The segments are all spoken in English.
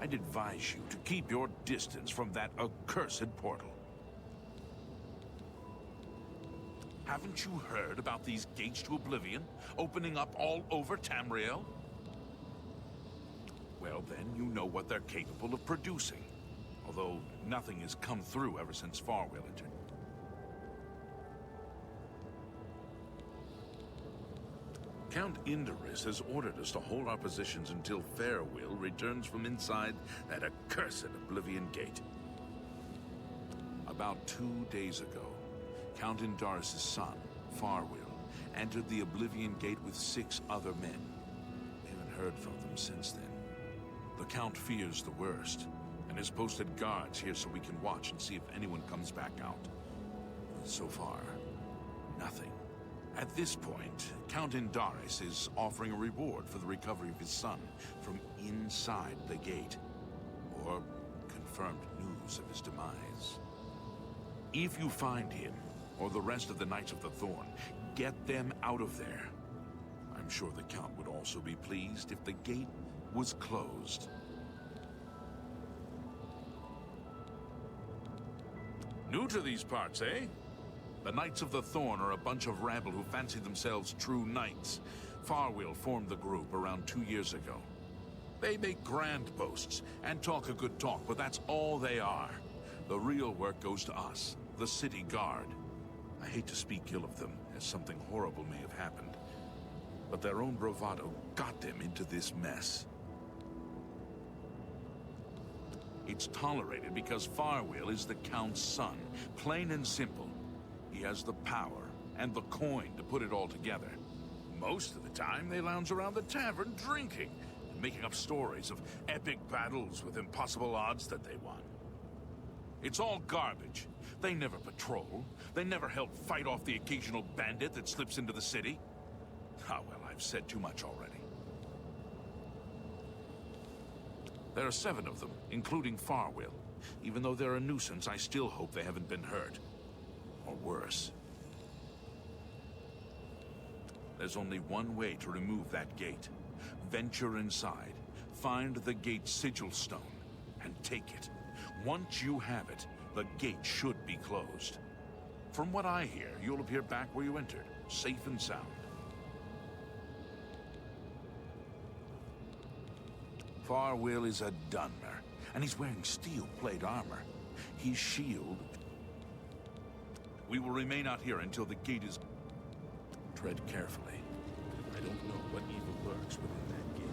I'd advise you to keep your distance from that accursed portal. Haven't you heard about these gates to Oblivion opening up all over Tamriel? Well, then you know what they're capable of producing. Although nothing has come through ever since Farwell entered. Count Indorus has ordered us to hold our positions until Farewell returns from inside that accursed Oblivion gate. About 2 days ago, Count Indorus' son, Farwell, entered the Oblivion gate with 6 other men. We haven't heard from them since then. The Count fears the worst, and has posted guards here so we can watch and see if anyone comes back out. So far, nothing. At this point, Count Indorus is offering a reward for the recovery of his son from inside the gate, or confirmed news of his demise. If you find him, or the rest of the Knights of the Thorn, get them out of there. I'm sure the Count would also be pleased if the gate was closed. New to these parts, eh? The Knights of the Thorn are a bunch of rabble who fancy themselves true knights. Farwell formed the group around 2 years ago. They make grand boasts and talk a good talk, but that's all they are. The real work goes to us, the city guard. I hate to speak ill of them, as something horrible may have happened. But their own bravado got them into this mess. It's tolerated because Farwell is the Count's son, plain and simple. He has the power and the coin to put it all together. Most of the time, they lounge around the tavern drinking and making up stories of epic battles with impossible odds that they won. It's all garbage. They never patrol. They never help fight off the occasional bandit that slips into the city. Ah, well, I've said too much already. There are 7 of them, including Farwell. Even though they're a nuisance, I still hope they haven't been hurt. Or worse. There's only one way to remove that gate. Venture inside, find the gate's sigil stone, and take it. Once you have it, the gate should be closed. From what I hear, you'll appear back where you entered, safe and sound. Farwell is a Dunmer, and he's wearing steel plate armor. His shield... We will remain out here until the gate is... Tread carefully. I don't know what evil lurks within that gate.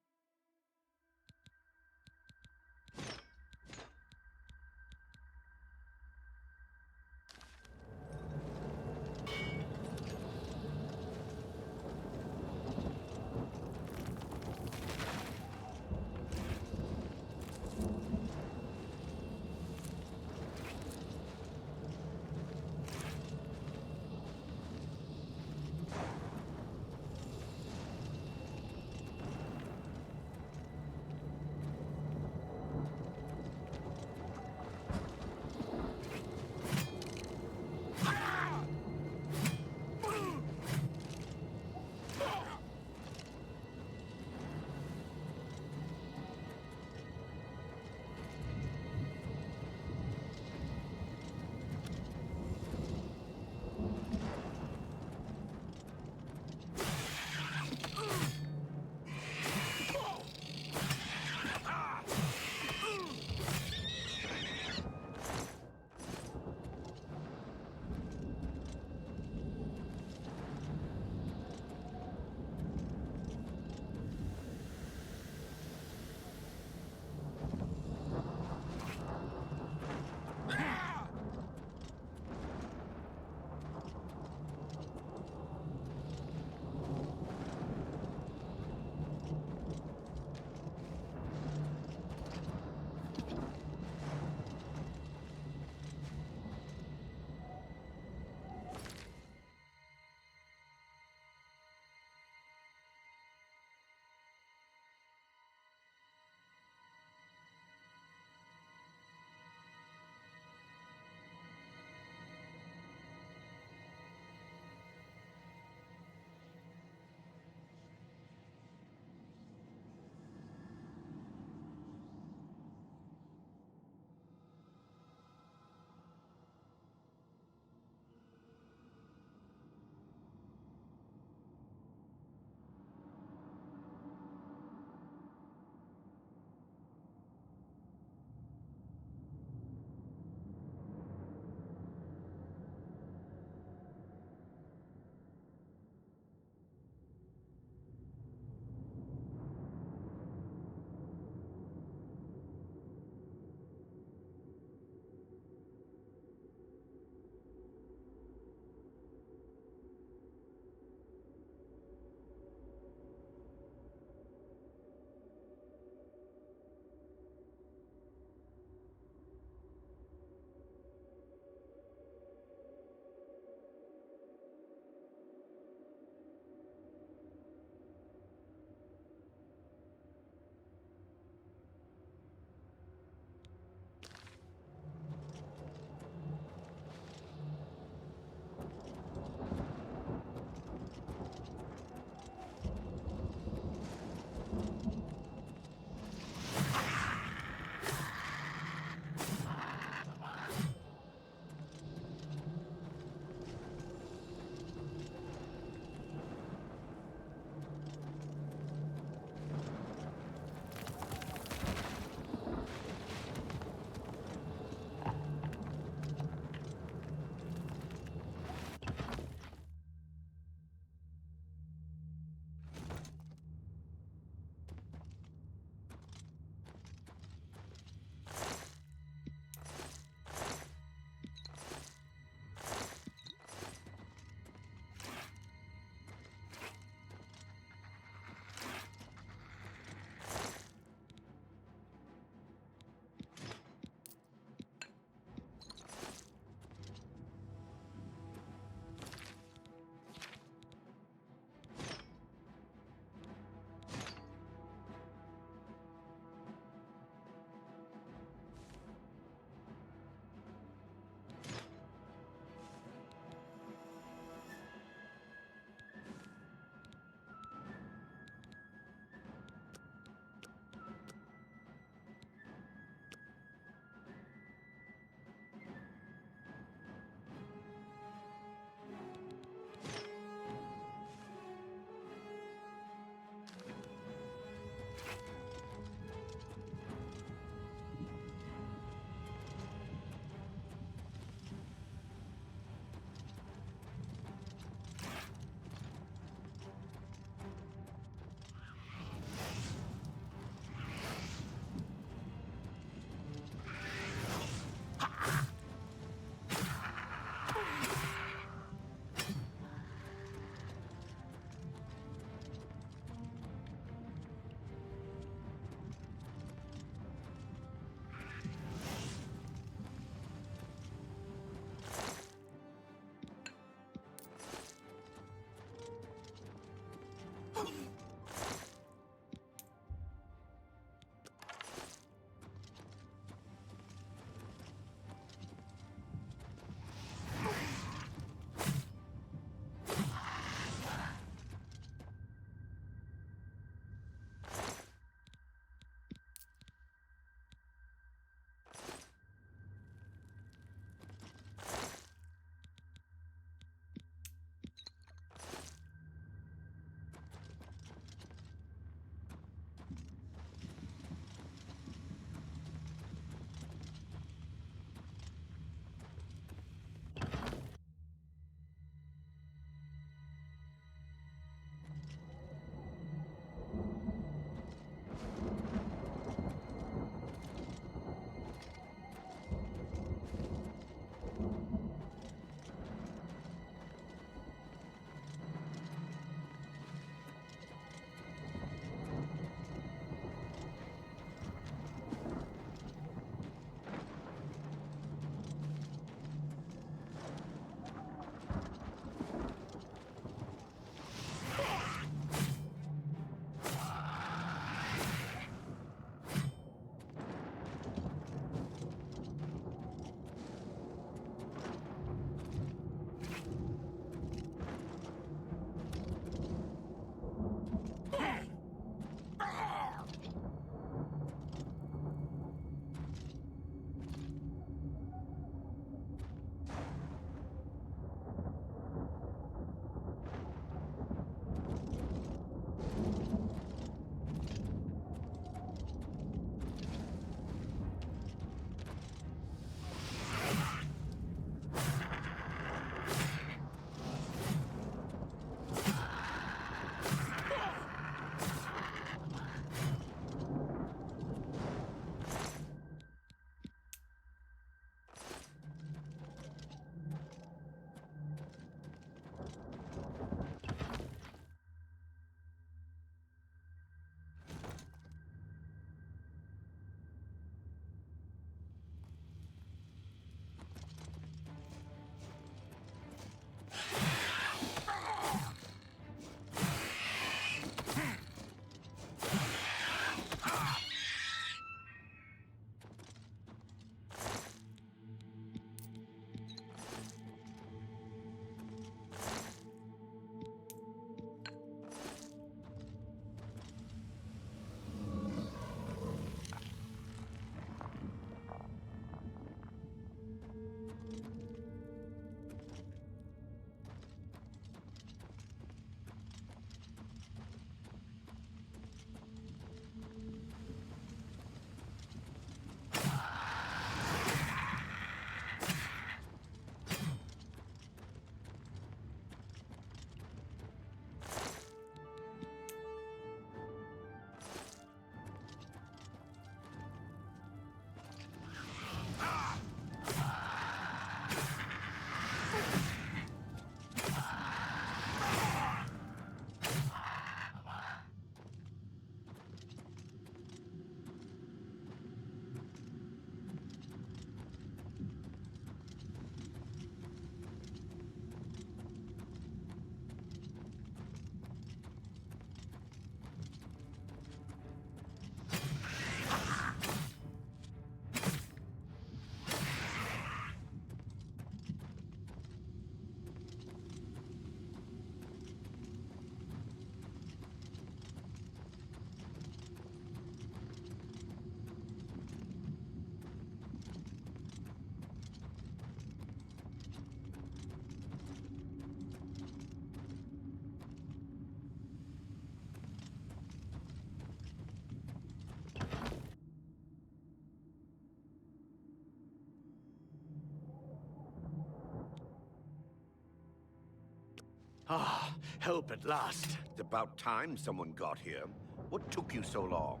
Ah, help at last. It's about time someone got here. What took you so long?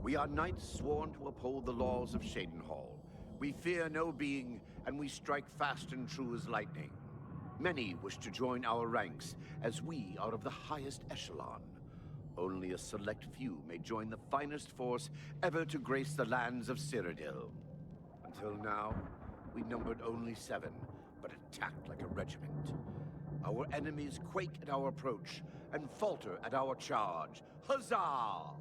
We are knights sworn to uphold the laws of Shadenhall. We fear no being, and we strike fast and true as lightning. Many wish to join our ranks, as we are of the highest echelon. Only a select few may join the finest force ever to grace the lands of Cyrodiil. Until now, we numbered only 7, but attacked like a regiment. Our enemies quake at our approach, and falter at our charge. Huzzah!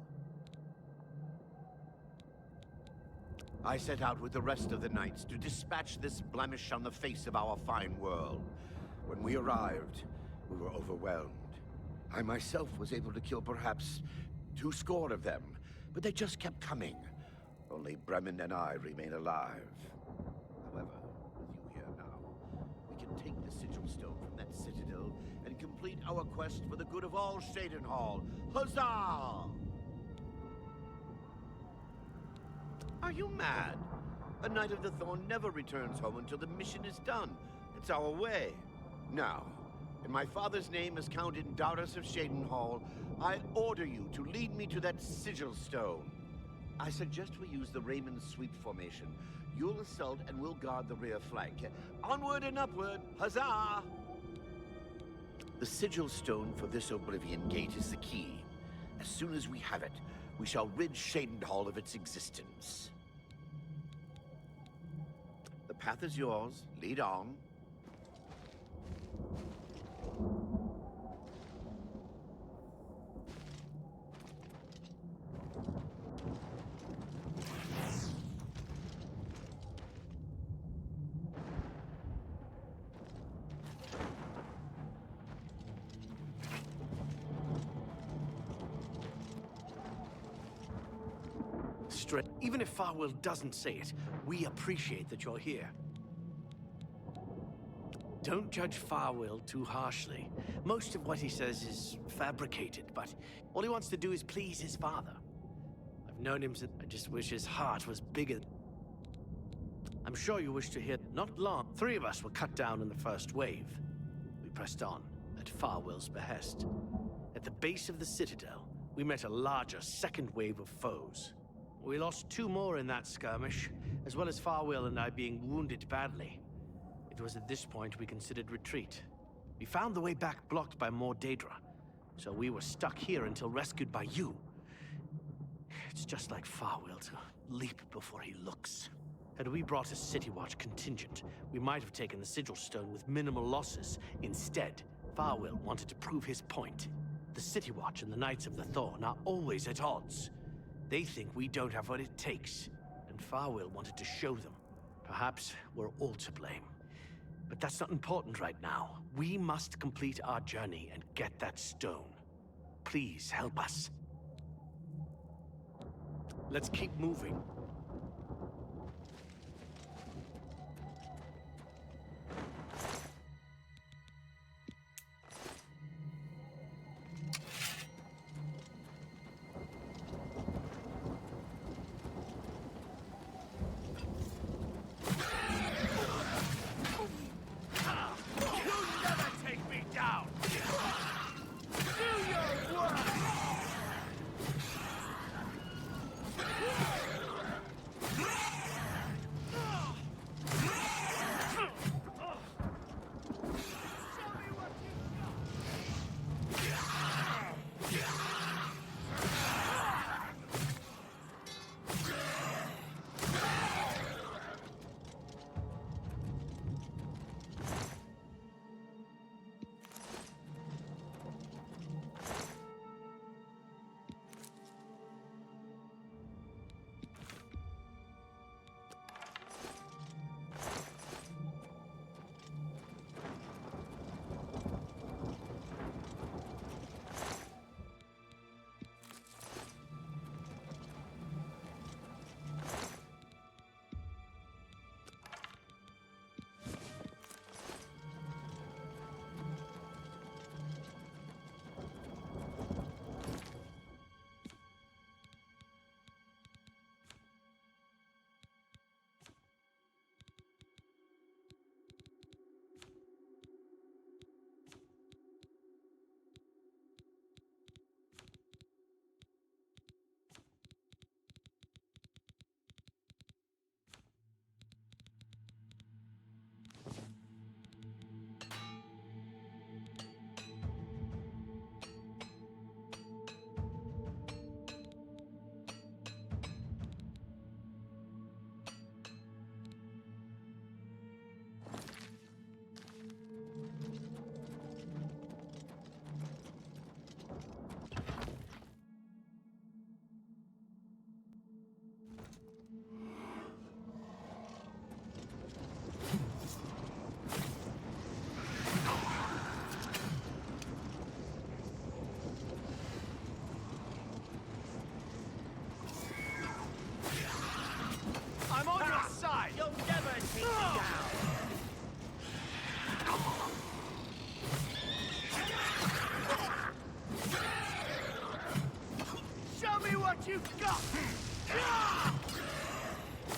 I set out with the rest of the knights to dispatch this blemish on the face of our fine world. When we arrived, we were overwhelmed. I myself was able to kill perhaps 200 of them, but they just kept coming. Only Bremen and I remain alive. However, with you here now, we can take the sigil stone from that citadel and complete our quest for the good of all Shadenhall. Huzzah! Are you mad? A Knight of the Thorn never returns home until the mission is done. It's our way. Now, in my father's name as Count Indaris of Shadenhall, I order you to lead me to that sigil stone. I suggest we use the Raymond sweep formation. You'll assault and we'll guard the rear flank. Onward and upward! Huzzah! The sigil stone for this Oblivion gate is the key. As soon as we have it, we shall rid Shadenhall of its existence. The path is yours. Lead on. Even if Farwell doesn't say it, we appreciate that you're here. Don't judge Farwell too harshly. Most of what he says is fabricated, but all he wants to do is please his father. I've known him since I just wish his heart was bigger. I'm sure you wish to hear. Not long, 3 of us were cut down in the first wave. We pressed on, at Farwell's behest. At the base of the citadel, we met a larger second wave of foes. We lost 2 more in that skirmish, as well as Farwell and I being wounded badly. It was at this point we considered retreat. We found the way back blocked by more Daedra, so we were stuck here until rescued by you. It's just like Farwell to leap before he looks. Had we brought a City Watch contingent, we might have taken the Sigil Stone with minimal losses. Instead, Farwell wanted to prove his point. The City Watch and the Knights of the Thorn are always at odds. They think we don't have what it takes, and Farwell wanted to show them. Perhaps we're all to blame. But that's not important right now. We must complete our journey and get that stone. Please help us. Let's keep moving. you got?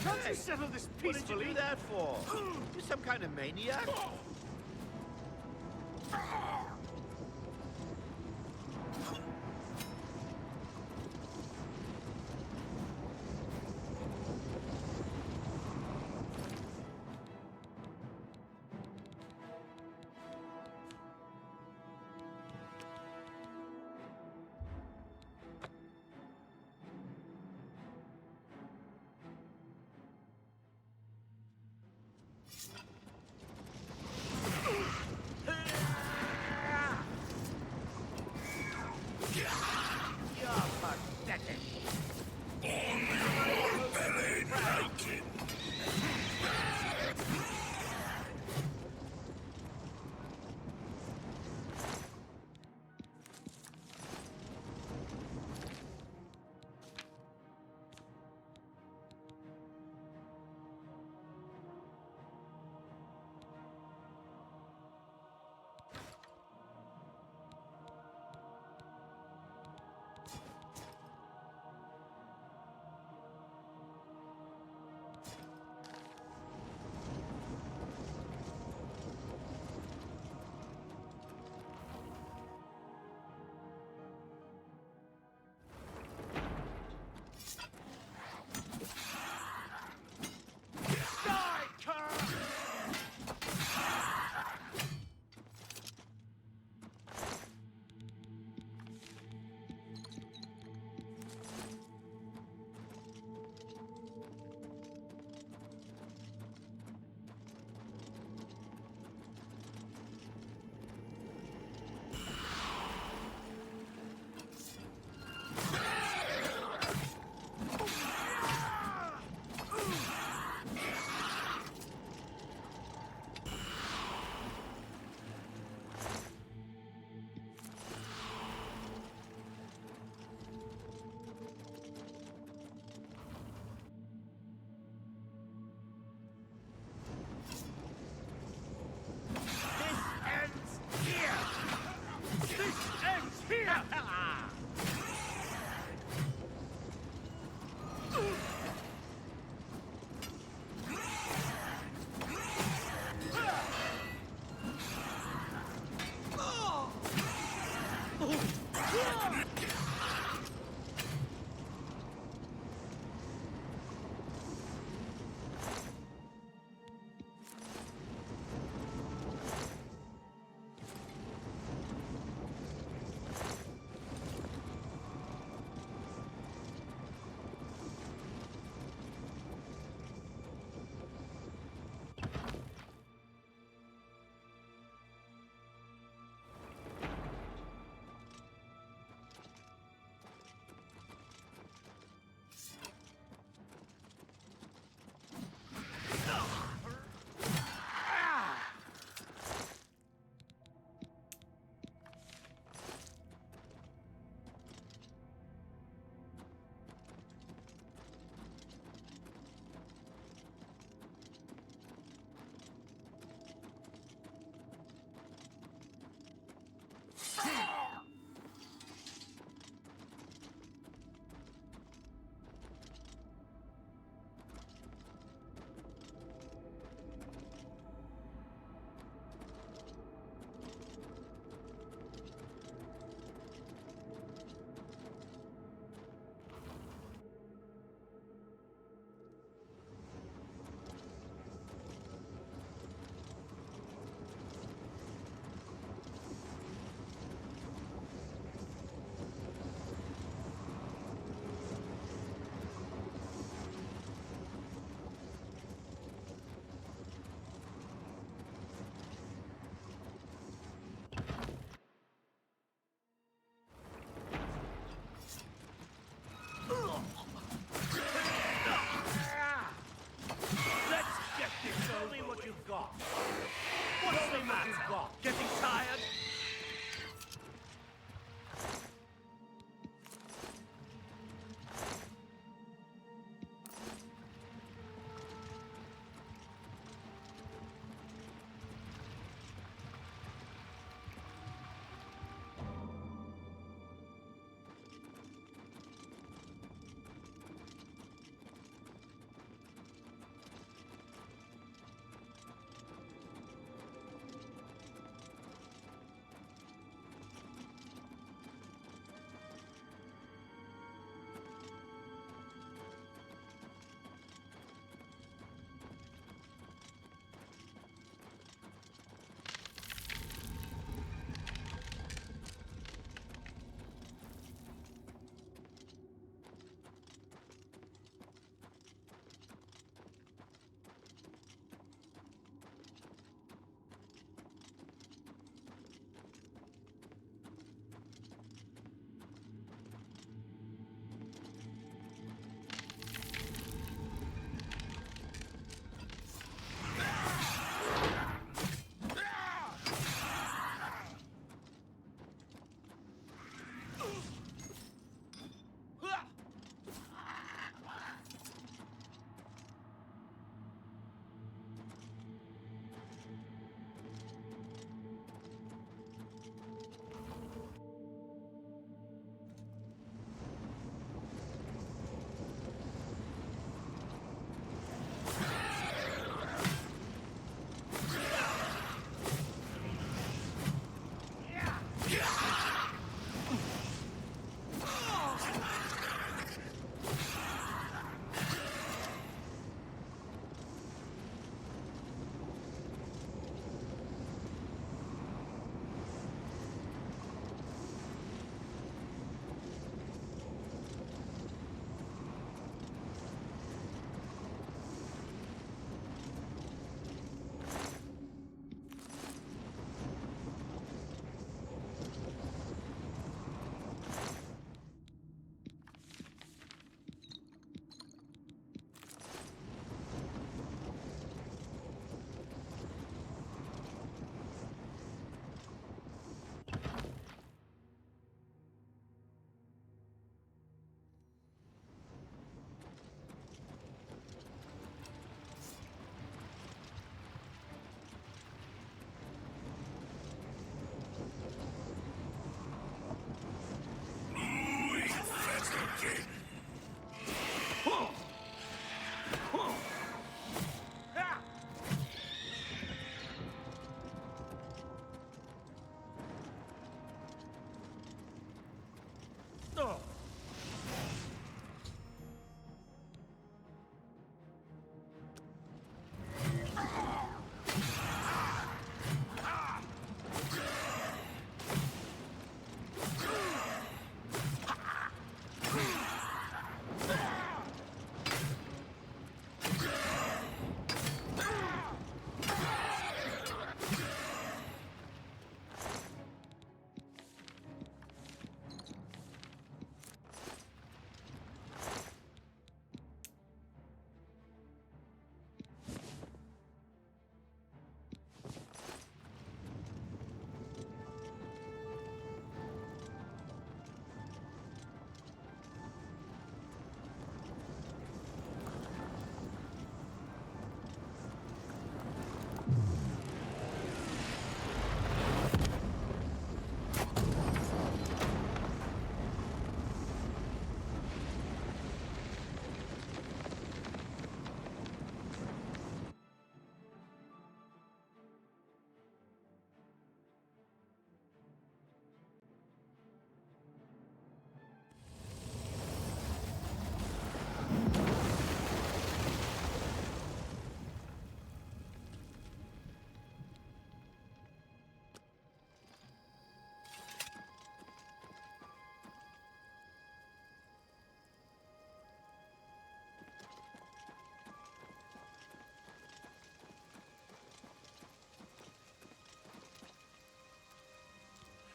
Can't you settle this What did you peacefully? do that for? You some kind of maniac? Getting tired?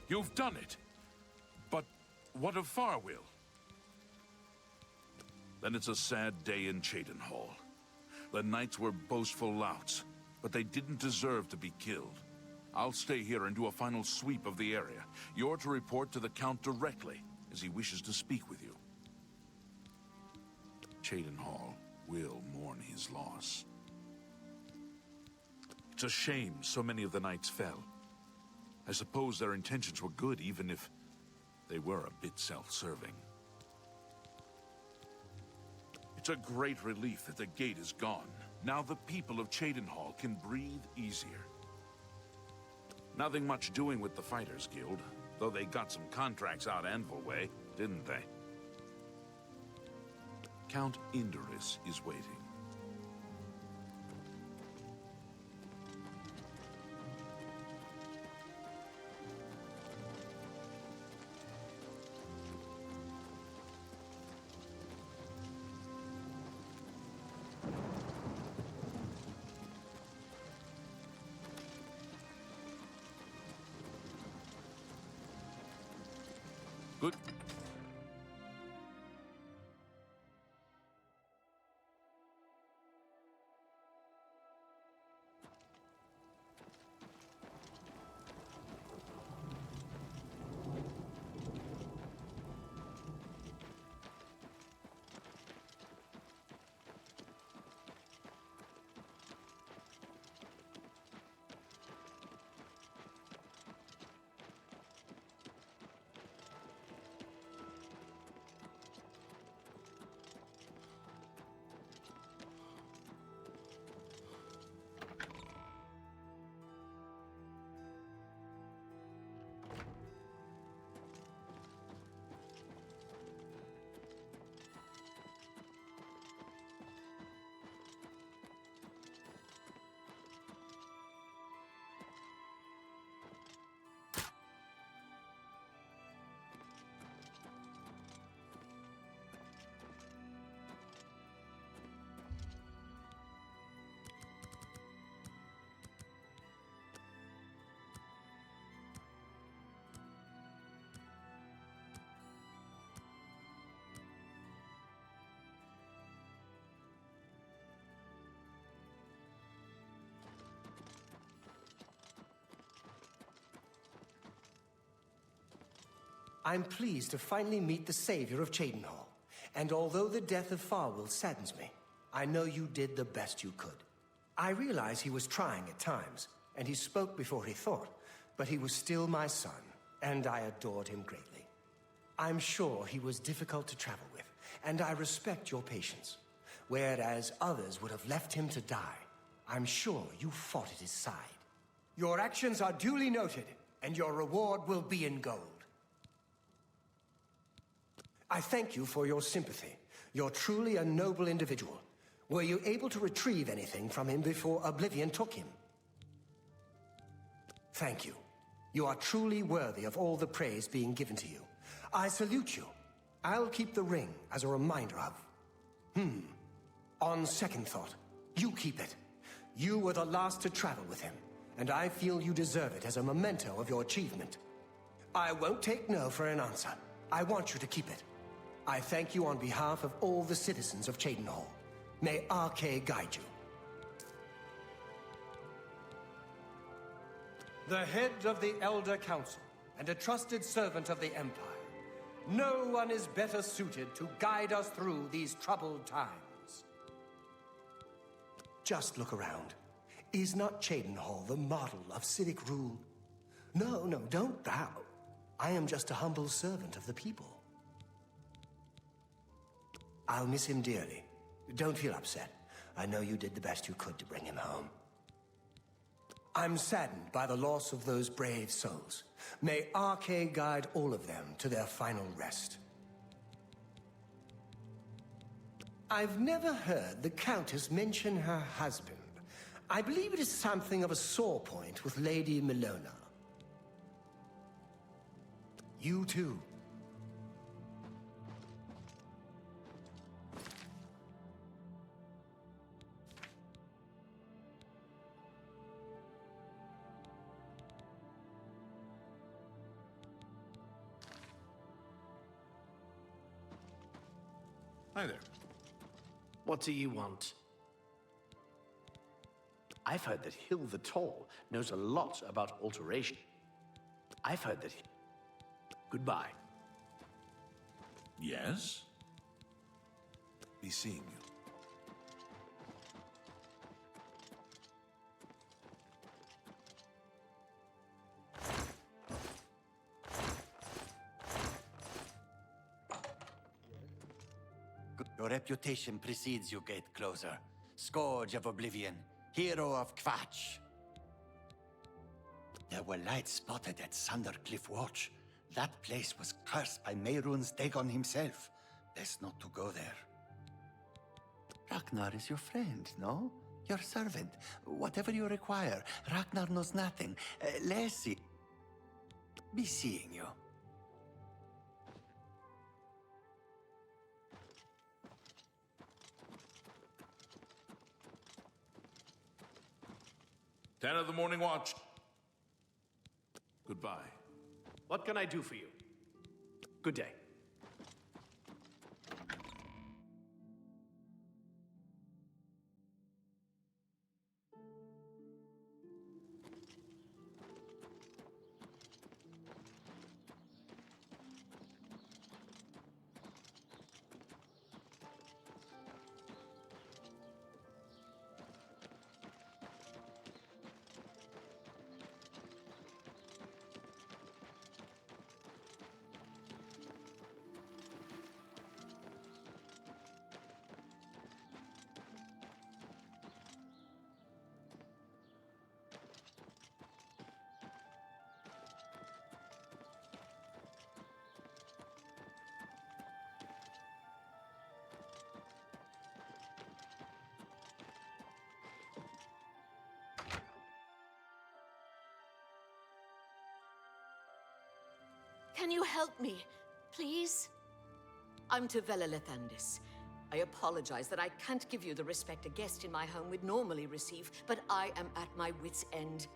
You've done it! But what of Farwill? Then it's a sad day in Cheydinhall. The knights were boastful louts, but they didn't deserve to be killed. I'll stay here and do a final sweep of the area. You're to report to the Count directly, as he wishes to speak with you. Cheydinhall will mourn his loss. It's a shame so many of the knights fell. I suppose their intentions were good, even if they were a bit self-serving. It's a great relief that the gate is gone. Now the people of Cheydinhall can breathe easier. Nothing much doing with the Fighters Guild, though they got some contracts out Anvil way, didn't they? Count Indurus is waiting. Good. I'm pleased to finally meet the savior of Cheydinhall. And although the death of Farwill saddens me, I know you did the best you could. I realize he was trying at times, and he spoke before he thought, but he was still my son, and I adored him greatly. I'm sure he was difficult to travel with, and I respect your patience. Whereas others would have left him to die, I'm sure you fought at his side. Your actions are duly noted, and your reward will be in gold. I thank you for your sympathy. You're truly a noble individual. Were you able to retrieve anything from him before Oblivion took him? Thank you. You are truly worthy of all the praise being given to you. I salute you. I'll keep the ring as a reminder of... On second thought, you keep it. You were the last to travel with him, and I feel you deserve it as a memento of your achievement. I won't take no for an answer. I want you to keep it. I thank you on behalf of all the citizens of Cheydinhall. May Arcay guide you. The head of the Elder Council and a trusted servant of the Empire. No one is better suited to guide us through these troubled times. Just look around. Is not Cheydinhall the model of civic rule? No, don't bow. I am just a humble servant of the people. I'll miss him dearly. Don't feel upset. I know you did the best you could to bring him home. I'm saddened by the loss of those brave souls. May Arcay guide all of them to their final rest. I've never heard the Countess mention her husband. I believe it is something of a sore point with Lady Milona. You too. Hi there. What do you want? I've heard that Hill the Tall knows a lot about alteration. I've heard that Goodbye. Yes? Be seeing you. Your reputation precedes you, Gate Closer. Scourge of Oblivion, hero of Kvatch. There were lights spotted at Sundercliff Watch. That place was cursed by Mehrunes Dagon himself. Best not to go there. Ragnar is your friend, no? Your servant. Whatever you require. Ragnar knows nothing. Lacey. Be seeing you. Ten of the morning watch. Goodbye. What can I do for you? Good day. Can you help me, please? I'm Tavella Lethandis. I apologize that I can't give you the respect a guest in my home would normally receive, but I am at my wit's end.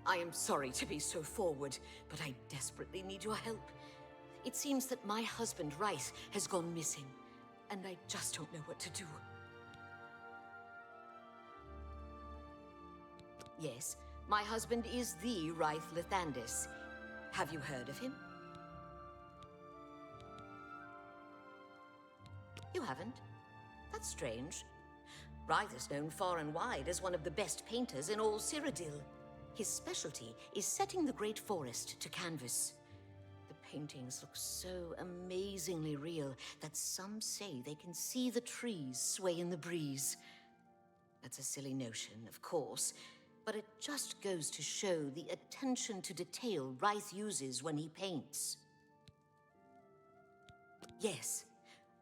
I am sorry to be so forward, but I desperately need your help. It seems that my husband, Rice, has gone missing, and I just don't know what to do. Yes, my husband is the Rice Lethandis. Have you heard of him? You haven't? That's strange. Rythe is known far and wide as one of the best painters in all Cyrodiil. His specialty is setting the great forest to canvas. The paintings look so amazingly real that some say they can see the trees sway in the breeze. That's a silly notion, of course, but it just goes to show the attention to detail Rythe uses when he paints. Yes.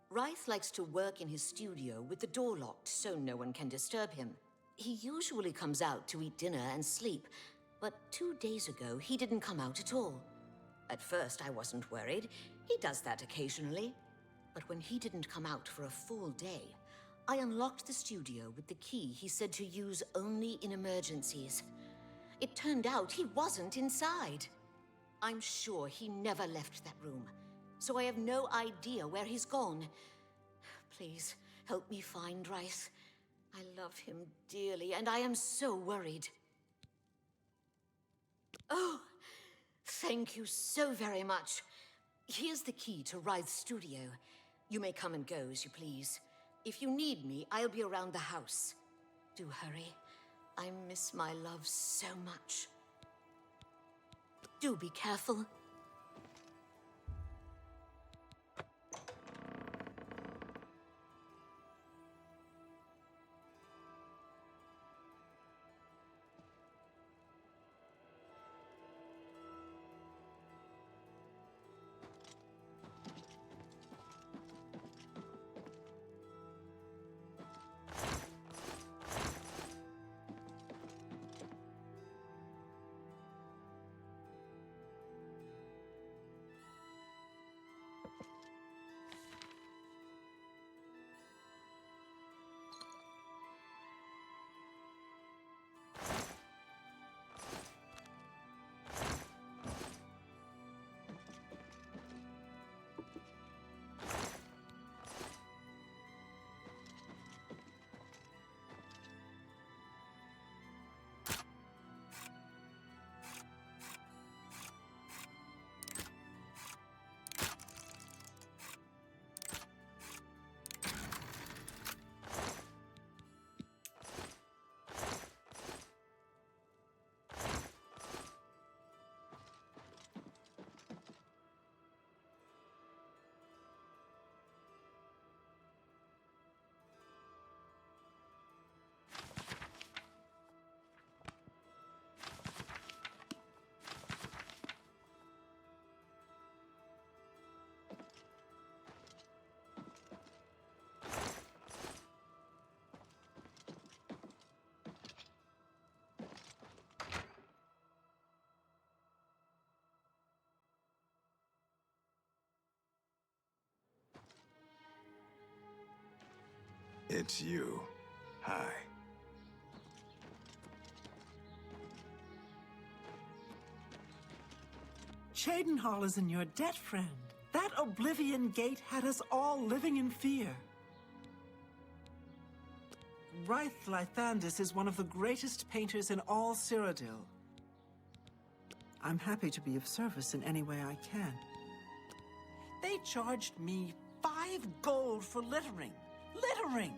Rythe likes to work in his studio with the door locked so no one can disturb him. He usually comes out to eat dinner and sleep, but 2 days ago he didn't come out at all. At first I wasn't worried. He does that occasionally. But when he didn't come out for a full day, I unlocked the studio with the key he said to use only in emergencies. It turned out he wasn't inside. I'm sure he never left that room. So I have no idea where he's gone. Please, help me find Rythe. I love him dearly, and I am so worried. Oh, thank you so very much. Here's the key to Rythe's studio. You may come and go as you please. If you need me, I'll be around the house. Do hurry. I miss my love so much. Do be careful. It's you. Hi. Cheydinhal is in your debt, friend. That Oblivion gate had us all living in fear. Ryth Lythandis is one of the greatest painters in all Cyrodiil. I'm happy to be of service in any way I can. They charged me 5 gold for littering. Littering!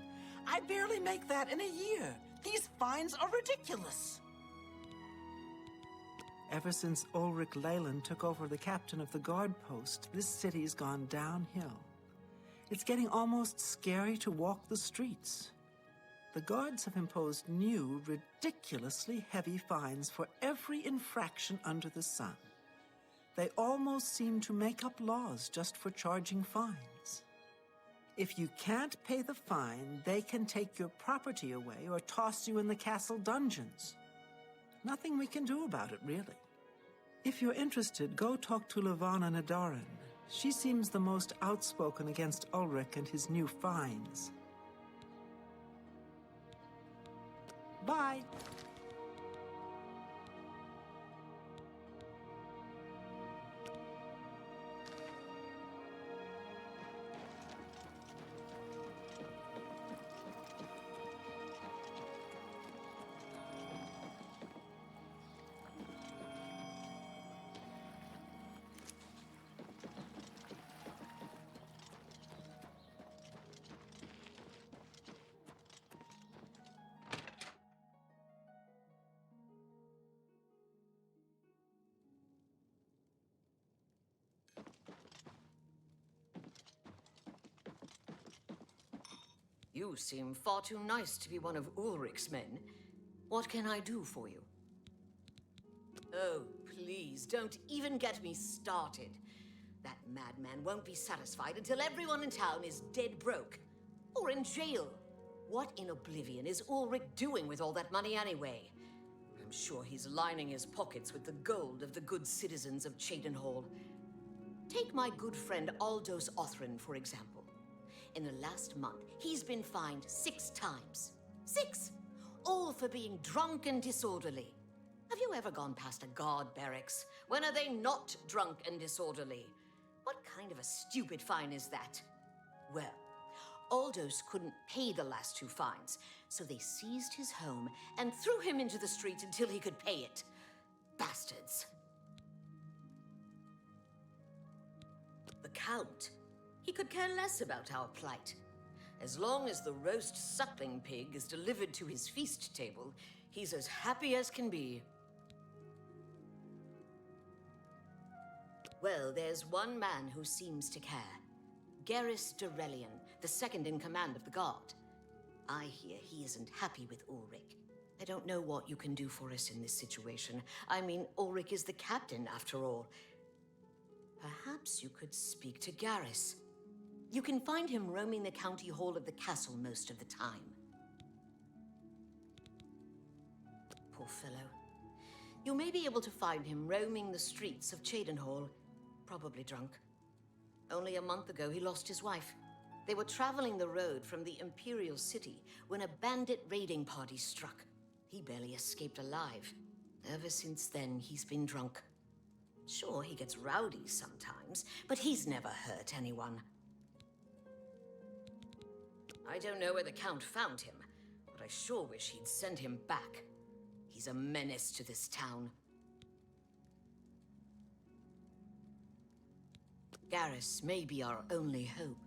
I barely make that in a year. These fines are ridiculous. Ever since Ulrich Leyland took over the captain of the guard post, this city's gone downhill. It's getting almost scary to walk the streets. The guards have imposed new, ridiculously heavy fines for every infraction under the sun. They almost seem to make up laws just for charging fines. If you can't pay the fine, they can take your property away or toss you in the castle dungeons. Nothing we can do about it, really. If you're interested, go talk to Levana Nadarin. She seems the most outspoken against Ulrich and his new fines. Bye. You seem far too nice to be one of Ulrich's men. What can I do for you? Oh, please, don't even get me started. That madman won't be satisfied until everyone in town is dead broke. Or in jail. What in Oblivion is Ulrich doing with all that money anyway? I'm sure he's lining his pockets with the gold of the good citizens of Cheydinhal. Take my good friend Aldous Othrin, for example. In the last month, he's been fined 6 times. 6! All for being drunk and disorderly. Have you ever gone past a guard barracks? When are they not drunk and disorderly? What kind of a stupid fine is that? Well, Aldous couldn't pay the last 2 fines, so they seized his home and threw him into the street until he could pay it. Bastards. The Count, he could care less about our plight. As long as the roast suckling pig is delivered to his feast table, he's as happy as can be. Well, there's one man who seems to care. Garrus Durelian, the second in command of the guard. I hear he isn't happy with Ulrich. I don't know what you can do for us in this situation. I mean, Ulrich is the captain, after all. Perhaps you could speak to Garrus. You can find him roaming the county hall of the castle most of the time. Poor fellow. You may be able to find him roaming the streets of Cheydinhal, probably drunk. Only a month ago, he lost his wife. They were traveling the road from the Imperial City when a bandit raiding party struck. He barely escaped alive. Ever since then, he's been drunk. Sure, he gets rowdy sometimes, but he's never hurt anyone. I don't know where the Count found him, but I sure wish he'd send him back. He's a menace to this town. Garrus may be our only hope.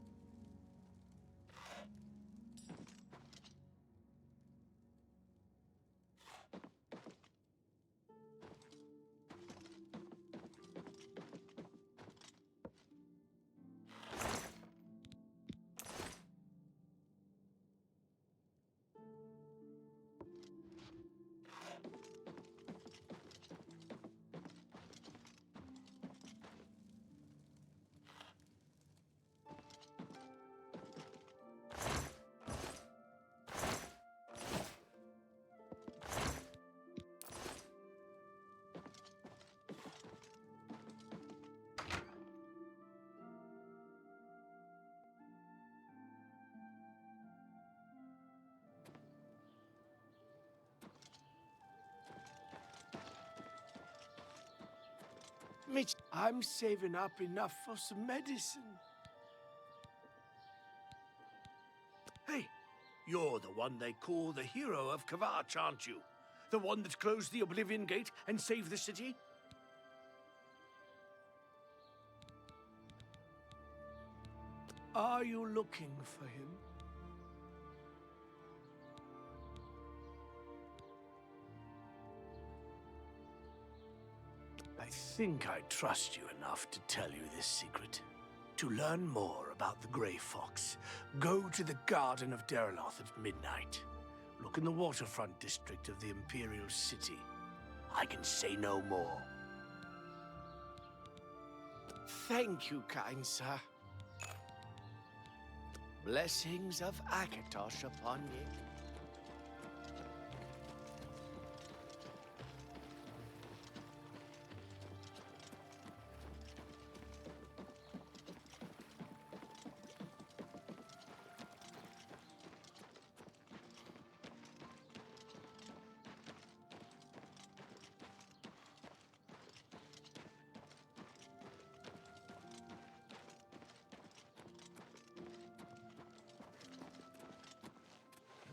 I'm saving up enough for some medicine. Hey, you're the one they call the hero of Kvatch, aren't you? The one that closed the Oblivion Gate and saved the city? Are you looking for him? I think I trust you enough to tell you this secret. To learn more about the Grey Fox, go to the Garden of Derloth at midnight. Look in the waterfront district of the Imperial City. I can say no more. Thank you, kind sir. Blessings of Akatosh upon you.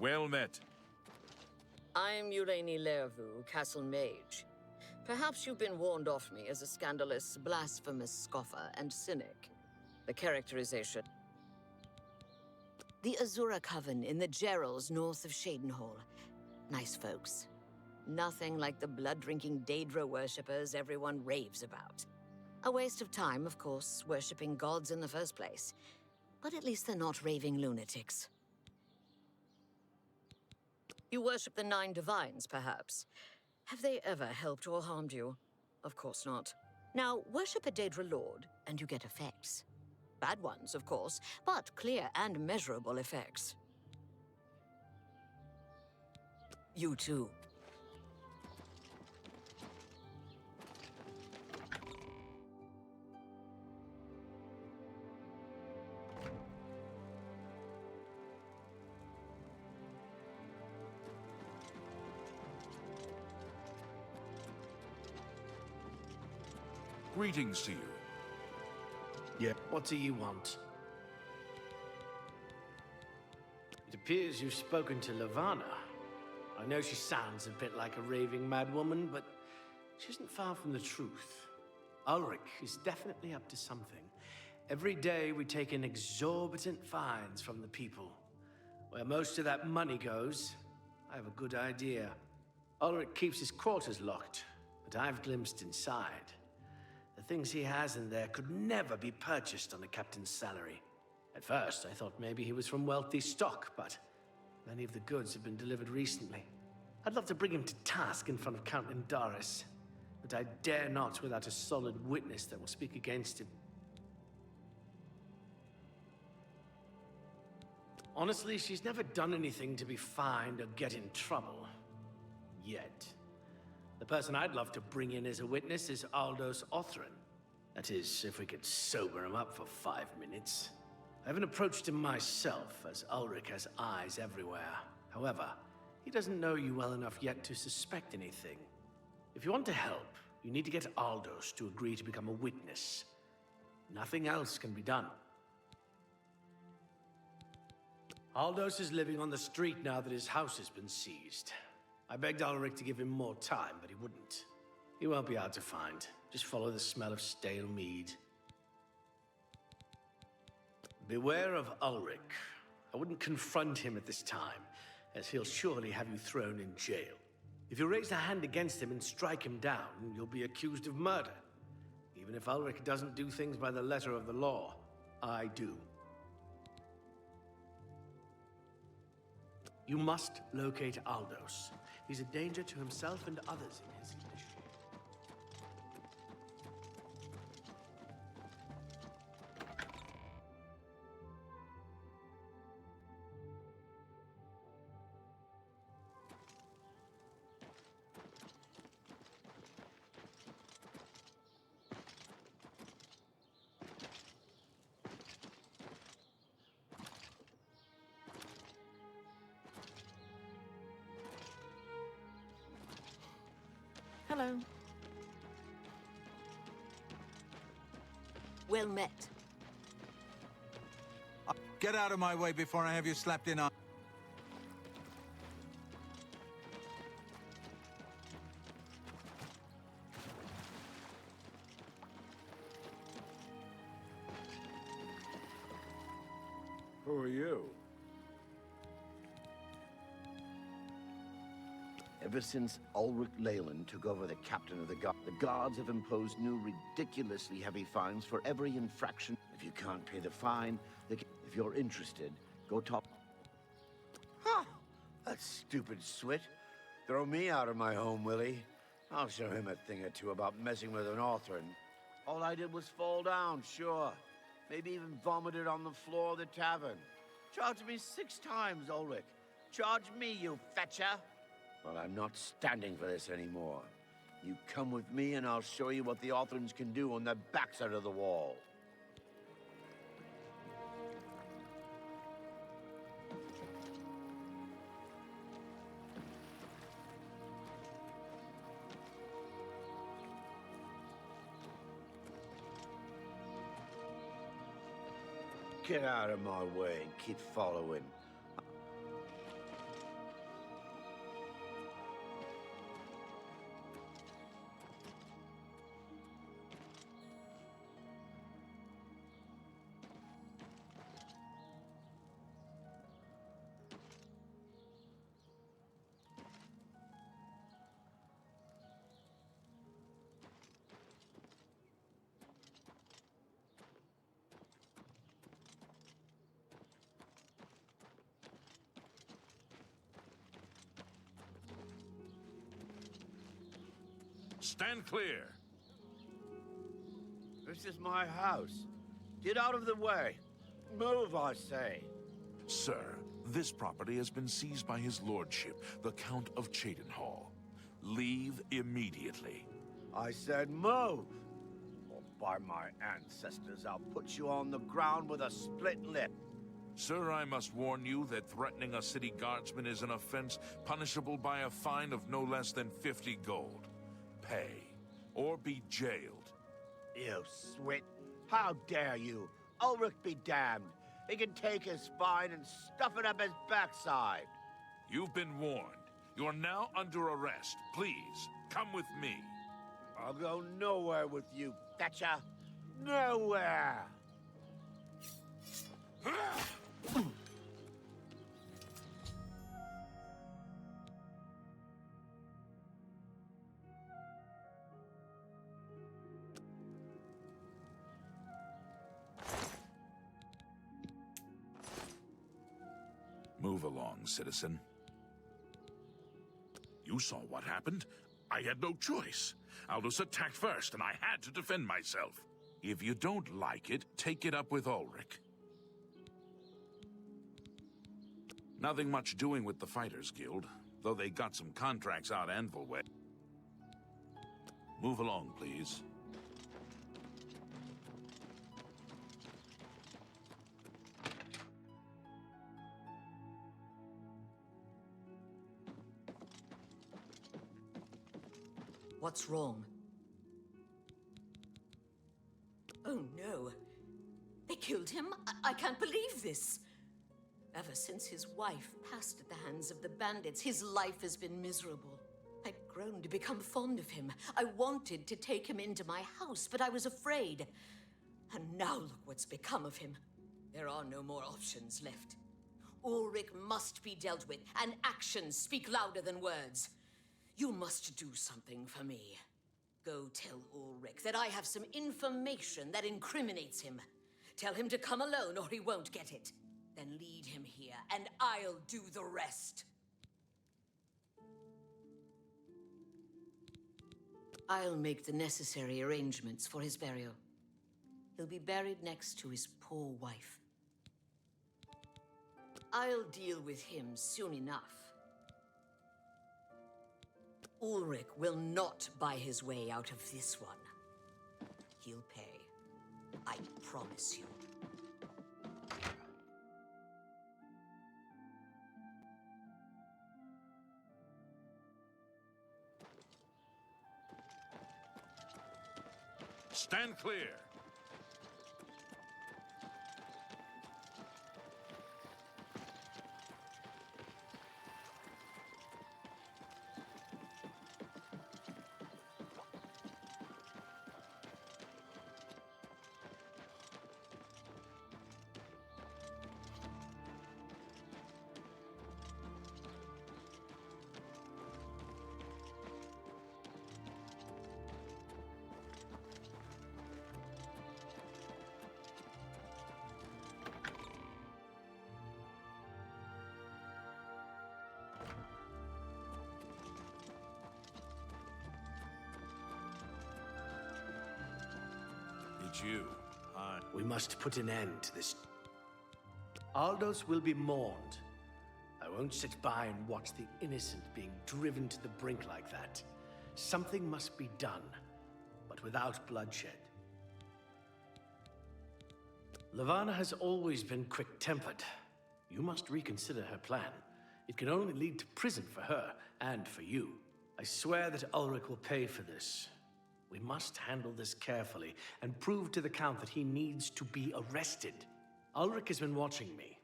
Well met. I'm Urani Lervu, Castle Mage. Perhaps you've been warned off me as a scandalous, blasphemous scoffer and cynic. The characterization. The Azura Coven in the Gerals north of Shadenhall. Nice folks. Nothing like the blood-drinking Daedra worshippers everyone raves about. A waste of time, of course, worshipping gods in the first place. But at least they're not raving lunatics. You worship the Nine Divines, perhaps. Have they ever helped or harmed you? Of course not. Now, worship a Daedra Lord, and you get effects. Bad ones, of course, but clear and measurable effects. You too. Greetings to you. Yeah. What do you want? It appears you've spoken to Lavanna. I know she sounds a bit like a raving madwoman, but she isn't far from the truth. Ulrich is definitely up to something. Every day we take in exorbitant fines from the people. Where most of that money goes, I have a good idea. Ulrich keeps his quarters locked, but I've glimpsed inside. The things he has in there could never be purchased on a captain's salary. At first, I thought maybe he was from wealthy stock, but many of the goods have been delivered recently. I'd love to bring him to task in front of Count Indaris, but I dare not without a solid witness that will speak against him. Honestly, she's never done anything to be fined or get in trouble. Yet. The person I'd love to bring in as a witness is Aldous Othran. That is, if we could sober him up for 5 minutes. I haven't approached him myself, as Ulrich has eyes everywhere. However, he doesn't know you well enough yet to suspect anything. If you want to help, you need to get Aldous to agree to become a witness. Nothing else can be done. Aldous is living on the street now that his house has been seized. I begged Ulrich to give him more time, but he wouldn't. He won't be hard to find. Just follow the smell of stale mead. Beware of Ulrich. I wouldn't confront him at this time, as he'll surely have you thrown in jail. If you raise a hand against him and strike him down, you'll be accused of murder. Even if Ulrich doesn't do things by the letter of the law, I do. You must locate Aldous. He's a danger to himself and others in his condition. Hello. Well met. Get out of my way before I have you slapped in on. Who are you? Ever since Ulrich Leyland took over the captain of the guards have imposed new ridiculously heavy fines for every infraction. If you can't pay the fine, if you're interested, go talk. Ha! That stupid swit. Throw me out of my home, Willie. I'll show him a thing or two about messing with an author, and all I did was fall down, sure. Maybe even vomited on the floor of the tavern. Charge me 6 times, Ulrich. Charge me, you fetcher. Well, I'm not standing for this anymore. You come with me and I'll show you what the Orthrons can do on the backside of the wall. Get out of my way and keep following. Stand clear. This is my house. Get out of the way. Move, I say. Sir, this property has been seized by his lordship, the Count of Cheydinhal. Leave immediately. I said move. Or by my ancestors, I'll put you on the ground with a split lip. Sir, I must warn you that threatening a city guardsman is an offense punishable by a fine of no less than 50 gold. Pay, or be jailed. You swit. How dare you? Ulrich be damned. He can take his fine and stuff it up his backside. You've been warned. You're now under arrest. Please, come with me. I'll go nowhere with you, fetcher. Nowhere! Move along, citizen. You saw what happened. I had no choice. Aldous attacked first, and I had to defend myself. If you don't like it, take it up with Ulrich. Nothing much doing with the Fighters Guild, though they got some contracts out Anvil way. Move along, please. What's wrong? Oh no. They killed him? I can't believe this. Ever since his wife passed at the hands of the bandits, his life has been miserable. I'd grown to become fond of him. I wanted to take him into my house, but I was afraid. And now look what's become of him. There are no more options left. Ulrich must be dealt with, and actions speak louder than words. You must do something for me. Go tell Ulrich that I have some information that incriminates him. Tell him to come alone or he won't get it. Then lead him here, and I'll do the rest. I'll make the necessary arrangements for his burial. He'll be buried next to his poor wife. I'll deal with him soon enough. Ulrich will not buy his way out of this one. He'll pay. I promise you. Stand clear. It's you. Hi. We must put an end to this. Aldos will be mourned. I won't sit by and watch the innocent being driven to the brink like that. Something must be done, but without bloodshed. Lavanna has always been quick-tempered. You must reconsider her plan. It can only lead to prison for her and for you. I swear that Ulrich will pay for this. We must handle this carefully and prove to the Count that he needs to be arrested. Ulrich has been watching me,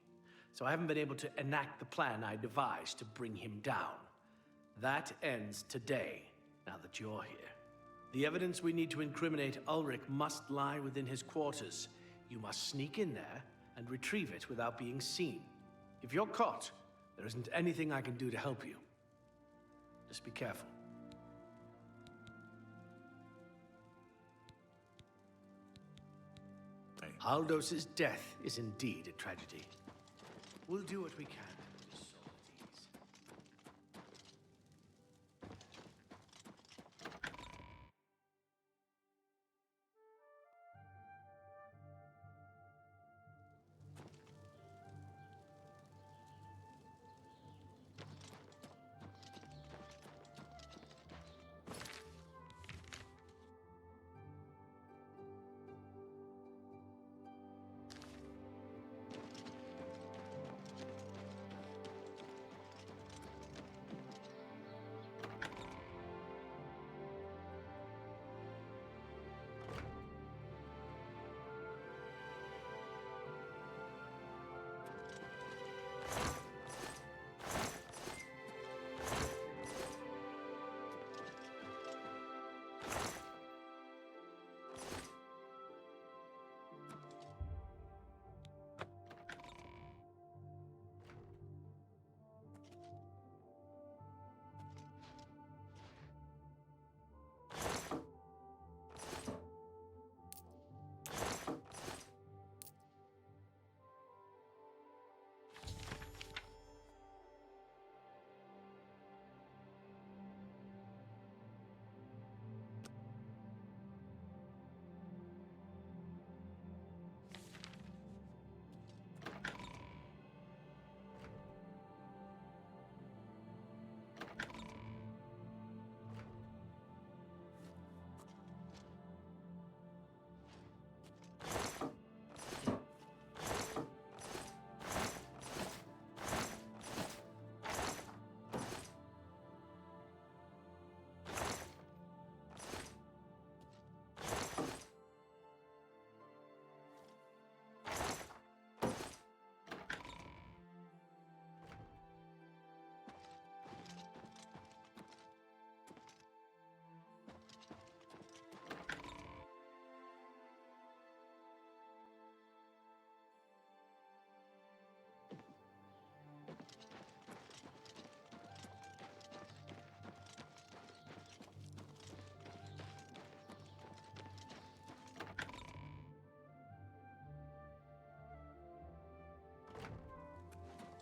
so I haven't been able to enact the plan I devised to bring him down. That ends today, now that you're here. The evidence we need to incriminate Ulrich must lie within his quarters. You must sneak in there and retrieve it without being seen. If you're caught, there isn't anything I can do to help you. Just be careful. Aldos's death is indeed a tragedy. We'll do what we can to put his soul at ease.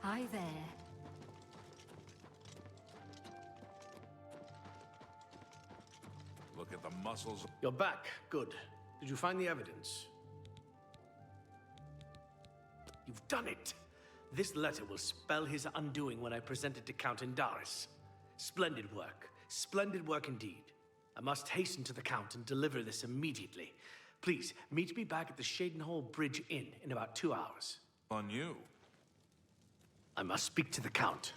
Hi there. Look at the muscles. You're back. Good. Did you find the evidence? You've done it! This letter will spell his undoing when I present it to Count Indaris. Splendid work. Splendid work indeed. I must hasten to the Count and deliver this immediately. Please, meet me back at the Shadenhall Bridge Inn in about 2 hours. On you. I must speak to the Count.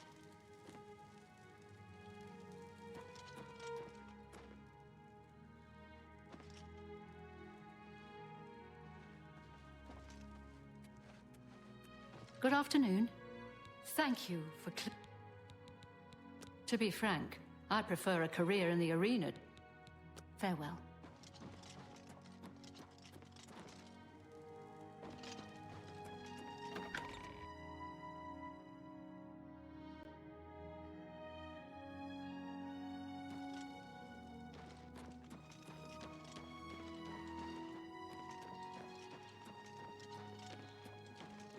Good afternoon. Thank you for To be frank, I prefer a career in the arena. Farewell.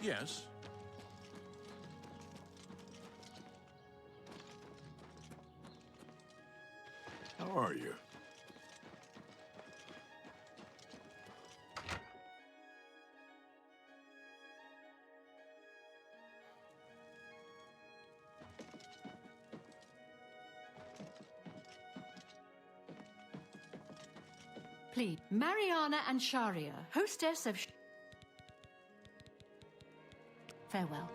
Yes. How are you? Please. Mariana and Sharia, hostess of... Farewell.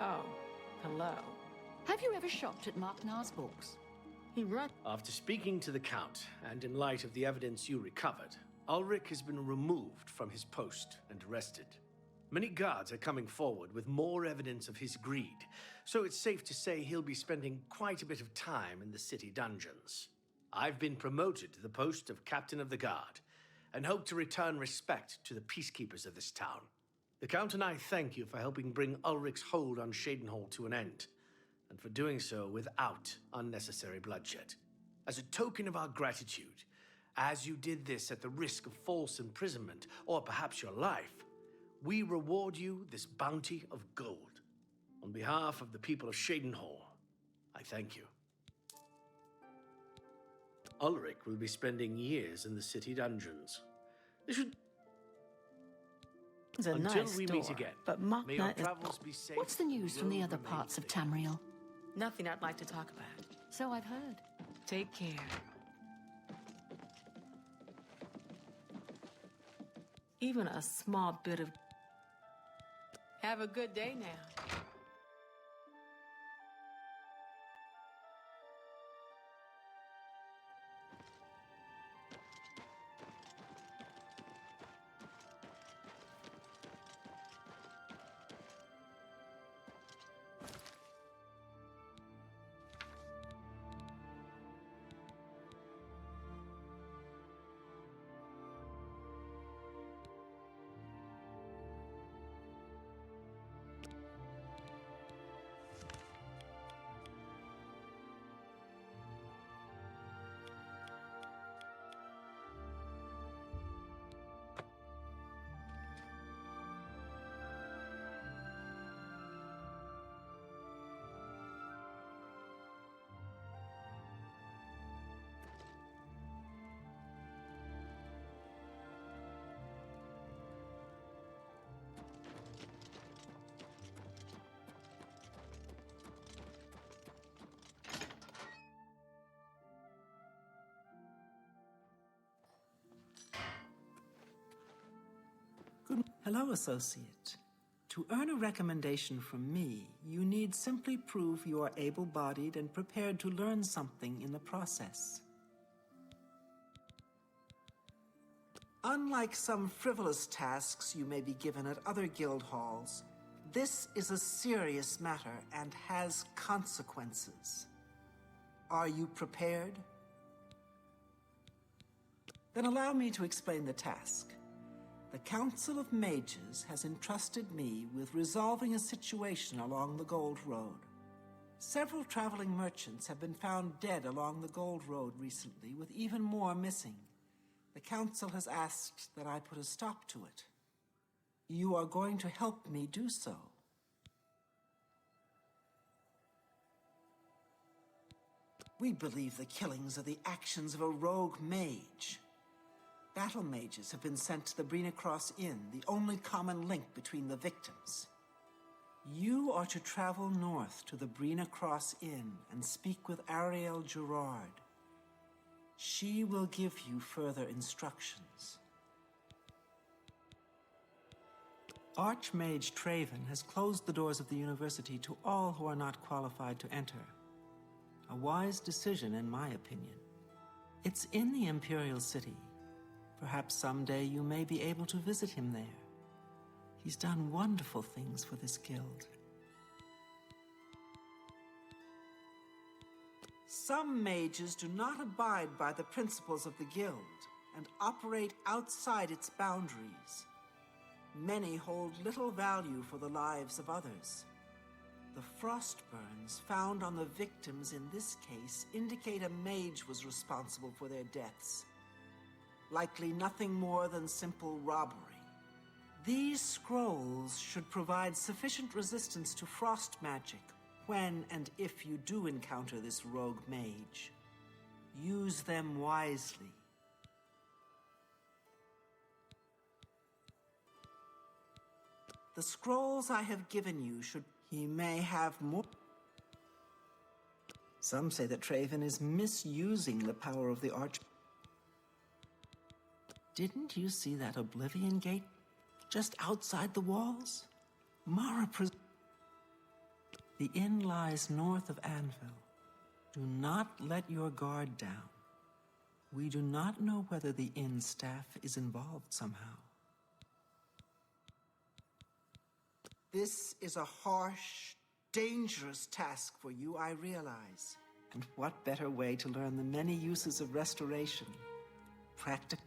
Oh, hello. Have you ever shopped at Mark Nar's books? He run. After speaking to the Count, and in light of the evidence you recovered, Ulrich has been removed from his post and arrested. Many guards are coming forward with more evidence of his greed, so it's safe to say he'll be spending quite a bit of time in the city dungeons. I've been promoted to the post of Captain of the Guard, and hope to return respect to the peacekeepers of this town. The Count and I thank you for helping bring Ulrich's hold on Shadenhall to an end, and for doing so without unnecessary bloodshed. As a token of our gratitude, as you did this at the risk of false imprisonment, or perhaps your life, we reward you this bounty of gold. On behalf of the people of Shadenhall, I thank you. Ulrich will be spending years in the city dungeons. This should... It's a Until nice we store, meet again, but may your Machna is... travels be safe. What's the news from the Will other remain parts of clear. Tamriel? Nothing I'd like to talk about. So I've heard. Take care. Even a small bit of... Have a good day now. Hello, associate. To earn a recommendation from me, you need simply prove you are able-bodied and prepared to learn something in the process. Unlike some frivolous tasks you may be given at other guild halls, this is a serious matter and has consequences. Are you prepared? Then allow me to explain the task. The Council of Mages has entrusted me with resolving a situation along the Gold Road. Several traveling merchants have been found dead along the Gold Road recently, with even more missing. The Council has asked that I put a stop to it. You are going to help me do so. We believe the killings are the actions of a rogue mage. Battle mages have been sent to the Brina Cross Inn, the only common link between the victims. You are to travel north to the Brina Cross Inn and speak with Ariel Gerard. She will give you further instructions. Archmage Traven has closed the doors of the university to all who are not qualified to enter. A wise decision, in my opinion. It's in the Imperial City. Perhaps someday you may be able to visit him there. He's done wonderful things for this guild. Some mages do not abide by the principles of the guild and operate outside its boundaries. Many hold little value for the lives of others. The frost burns found on the victims in this case indicate a mage was responsible for their deaths. Likely nothing more than simple robbery. These scrolls should provide sufficient resistance to frost magic, When and if you do encounter this rogue mage, use them wisely. The scrolls I have given you should... He may have more... Some say that Traven is misusing the power of the Arch... Didn't you see that Oblivion gate just outside the walls? Mara The inn lies north of Anvil. Do not let your guard down. We do not know whether the inn staff is involved somehow. This is a harsh, dangerous task for you, I realize. And what better way to learn the many uses of restoration? Practical.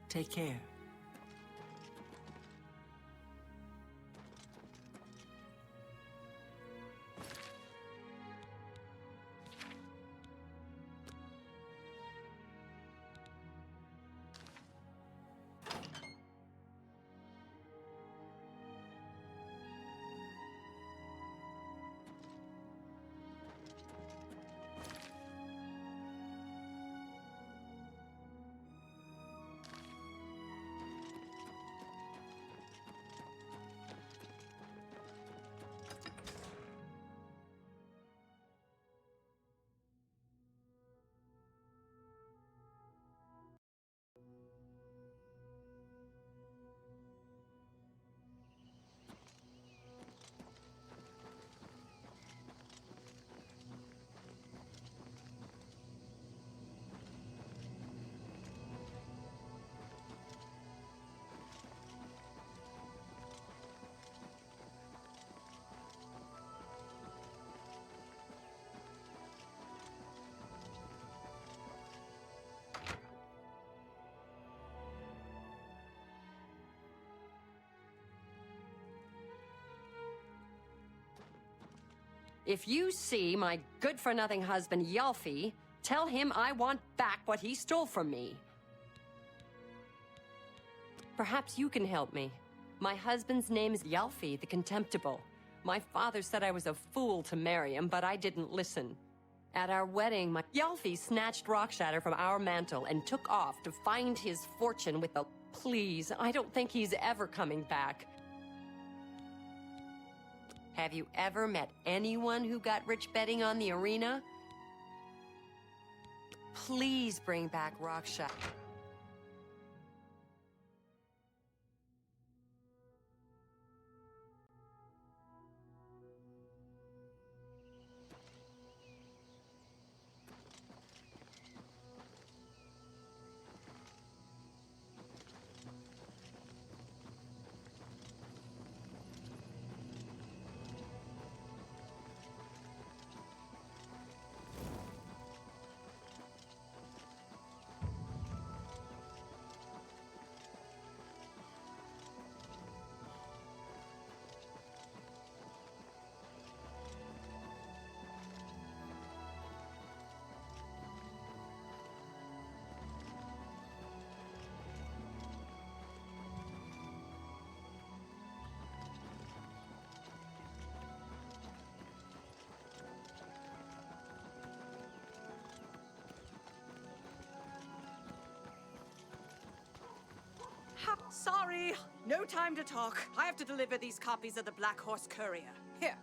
Take care. If you see my good-for-nothing husband, Yalfi, tell him I want back what he stole from me. Perhaps you can help me. My husband's name is Yalfi the Contemptible. My father said I was a fool to marry him, but I didn't listen. At our wedding, my Yalfi snatched Rockshatter from our mantle and took off to find his fortune with the... Please, I don't think he's ever coming back. Have you ever met anyone who got rich betting on the arena? Please bring back Rockshatter. Sorry, no time to talk. I have to deliver these copies of the Black Horse Courier. Here,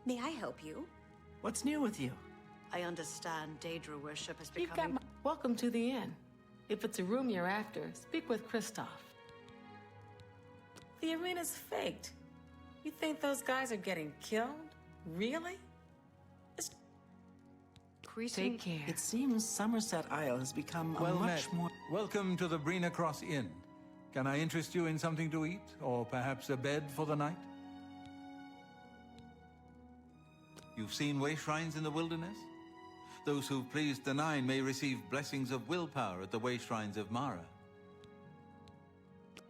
May I help you? What's new with you? I understand Daedra worship has You've become... got welcome to the inn. If it's a room you're after, speak with Kristoff. The arena's faked. You think those guys are getting killed? Really? Take care. It seems Somerset Isle has become Well a much met. more... Welcome to the Brina Cross Inn. Can I interest you in something to eat, or perhaps a bed for the night? You've seen way shrines in the wilderness? Those who've pleased the Nine may receive blessings of willpower at the way shrines of Mara.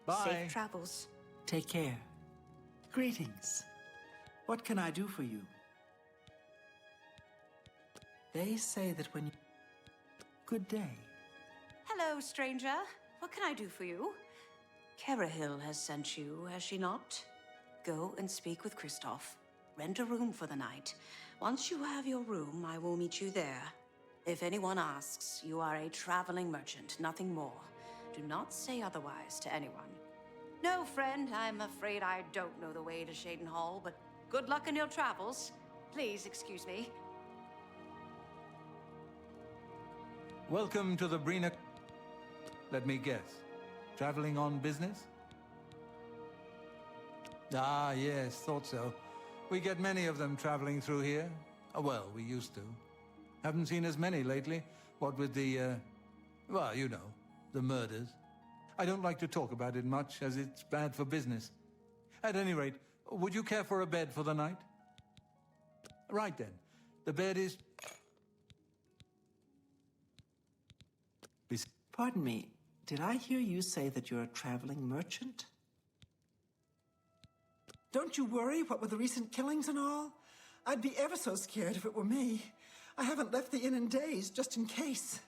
Bye. Safe travels. Take care. Greetings. What can I do for you? They say that when you... Good day. Hello, stranger. What can I do for you? Kerahil has sent you, has she not? Go and speak with Kristoff. Rent a room for the night. Once you have your room, I will meet you there. If anyone asks, you are a traveling merchant, nothing more. Do not say otherwise to anyone. No, friend, I'm afraid I don't know the way to Shaden Hall, but good luck in your travels. Please excuse me. Welcome to the Brina... Let me guess. Traveling on business? Ah, yes, thought so. We get many of them traveling through here. Well, we used to. Haven't seen as many lately. What with the, well, you know, the murders. I don't like to talk about it much, as it's bad for business. At any rate, would you care for a bed for the night? Right then. The bed is... Pardon me, did I hear you say that you're a traveling merchant? Don't you worry, what with the recent killings and all? I'd be ever so scared if it were me. I haven't left the inn in days, just in case.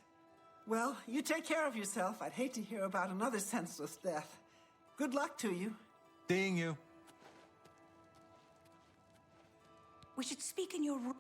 Well, you take care of yourself. I'd hate to hear about another senseless death. Good luck to you. Seeing you. We should speak in your room.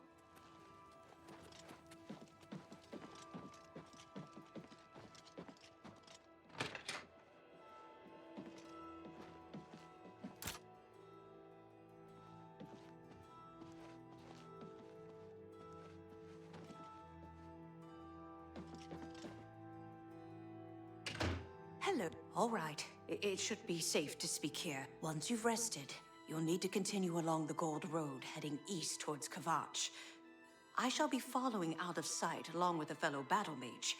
Hello. All right. It should be safe to speak here. Once you've rested, you'll need to continue along the Gold Road, heading east towards Kavach. I shall be following out of sight along with a fellow battle mage.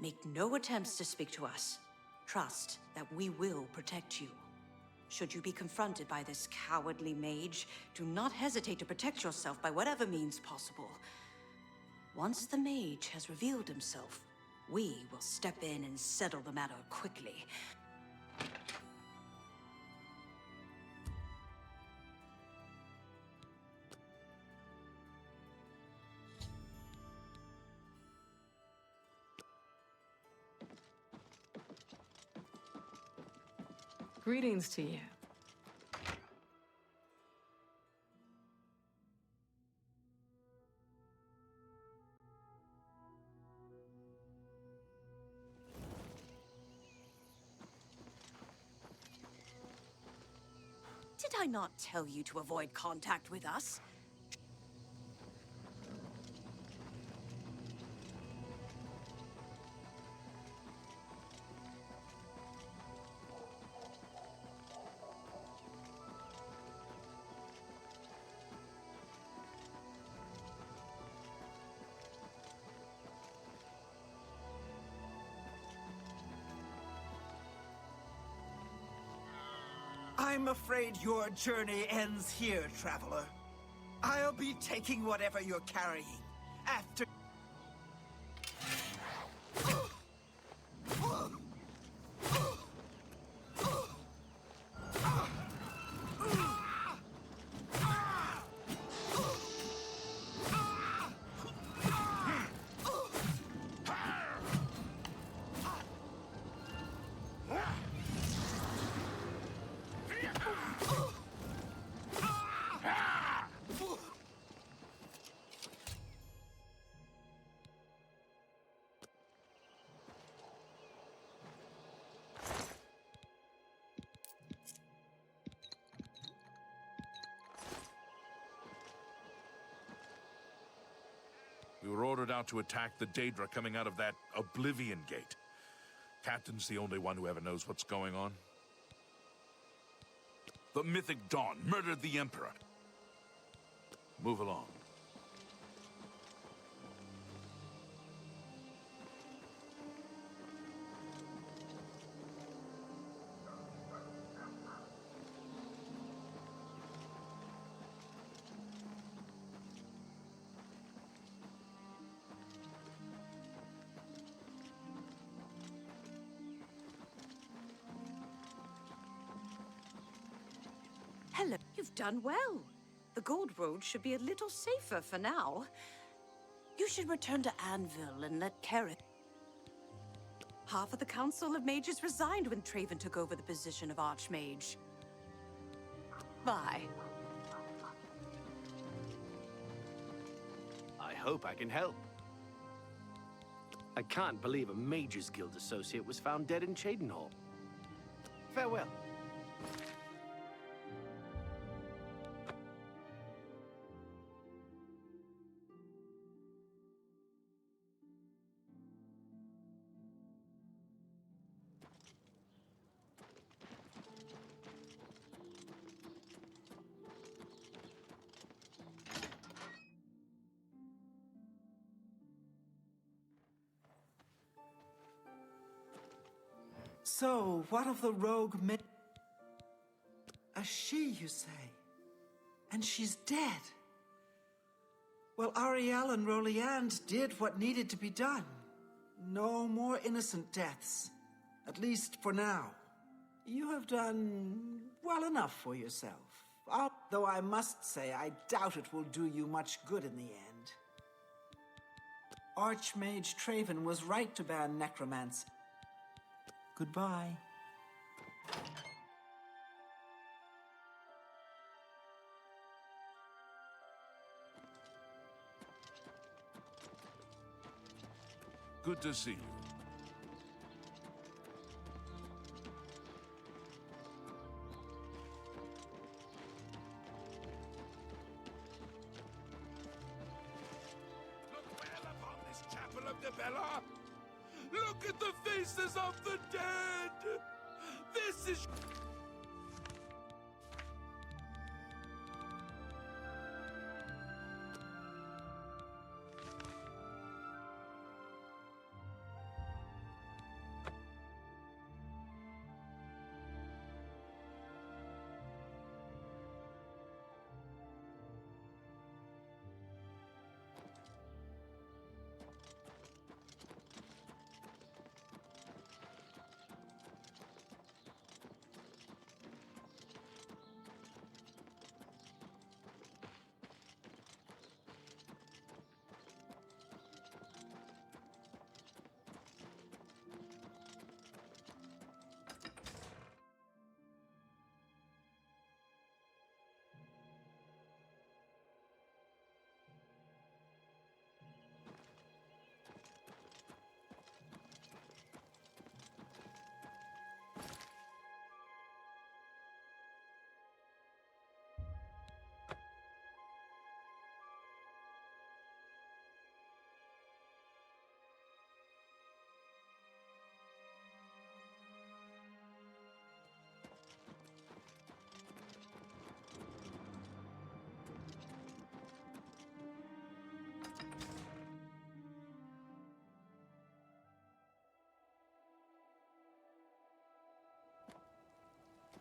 Make no attempts to speak to us. Trust that we will protect you. Should you be confronted by this cowardly mage, do not hesitate to protect yourself by whatever means possible. Once the mage has revealed himself, we will step in and settle the matter quickly. Greetings to you. Did I not tell you to avoid contact with us? I'm afraid your journey ends here, traveler. I'll be taking whatever you're carrying after... ordered out to attack the Daedra coming out of that Oblivion gate. Captain's the only one who ever knows what's going on. The mythic Dawn murdered the Emperor. Move along. Hello, you've done well. The Gold Road should be a little safer for now. You should return to Anvil and let Karen... Half of the Council of Mages resigned when Traven took over the position of Archmage. Bye. I hope I can help. I can't believe a Mages Guild associate was found dead in Cheydinhall. Farewell. So, what of the rogue A she, you say? And she's dead? Well, Ariel and Roliand did what needed to be done. No more innocent deaths. At least for now. You have done well enough for yourself. Though I must say, I doubt it will do you much good in the end. Archmage Traven was right to ban necromancy. Goodbye. Good to see you. Look well upon this chapel of the Bella. Look at the faces of the dead! This is...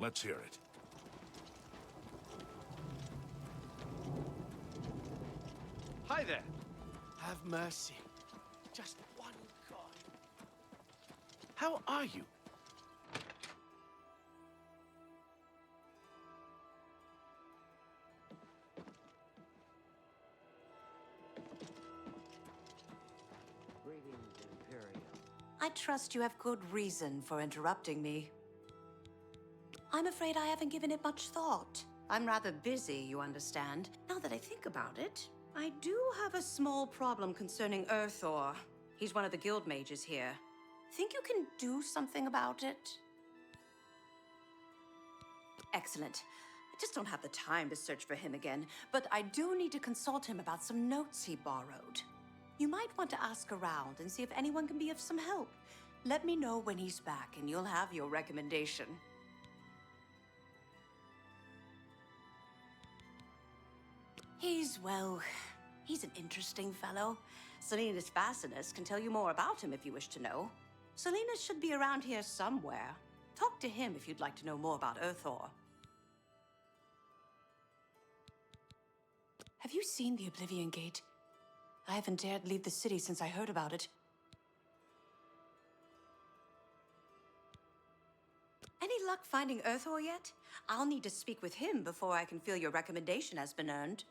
Let's hear it. Hi there. Have mercy. Just one coin. How are you? Greetings, Imperium. I trust you have good reason for interrupting me. I'm afraid I haven't given it much thought. I'm rather busy, you understand. Now that I think about it, I do have a small problem concerning Earthor. He's one of the guild mages here. Think you can do something about it? Excellent. I just don't have the time to search for him again, but I do need to consult him about some notes he borrowed. You might want to ask around and see if anyone can be of some help. Let me know when he's back, and you'll have your recommendation. He's an interesting fellow. Selena's Facinus can tell you more about him if you wish to know. Selena's should be around here somewhere. Talk to him if you'd like to know more about Earthor. Have you seen the Oblivion Gate? I haven't dared leave the city since I heard about it. Any luck finding Earthor yet? I'll need to speak with him before I can feel your recommendation has been earned.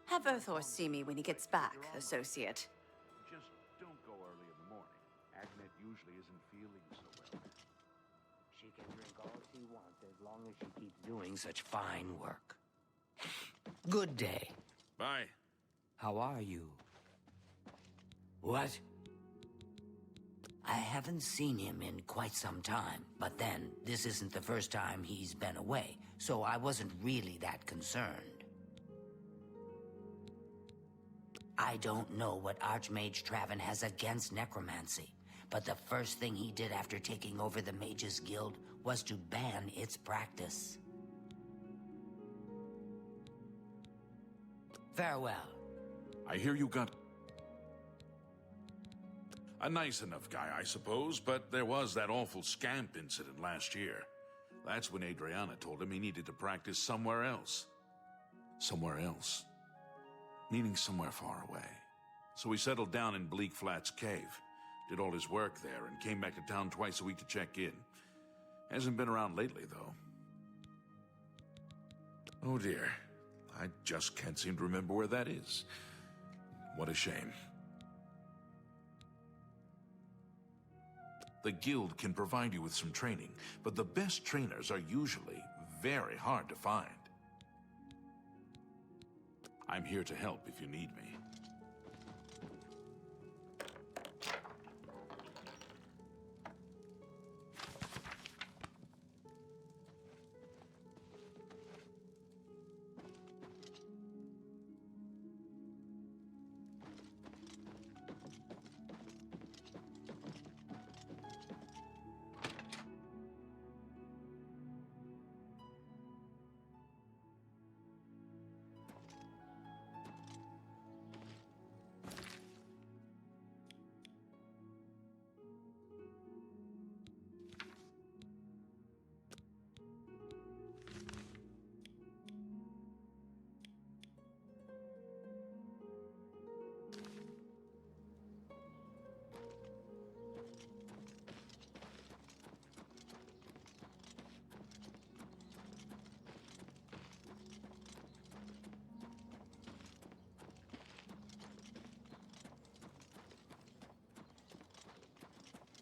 Have Earthor see me when he gets back, Associate. Just don't go early in the morning. Agnet usually isn't feeling so well. She can drink all she wants as long as she keeps doing such fine work. Good day. Bye. How are you? What? I haven't seen him in quite some time, but then, this isn't the first time he's been away, so I wasn't really that concerned. I don't know what Archmage Traven has against necromancy, but the first thing he did after taking over the Mages Guild was to ban its practice. Farewell. I hear you got... a nice enough guy, I suppose, but there was that awful scamp incident last year. That's when Adriana told him he needed to practice somewhere else. Somewhere else. Meaning somewhere far away. So he settled down in Bleak Flats Cave, did all his work there, and came back to town twice a week to check in. Hasn't been around lately, though. Oh dear. I just can't seem to remember where that is. What a shame. The guild can provide you with some training, but the best trainers are usually very hard to find. I'm here to help if you need me.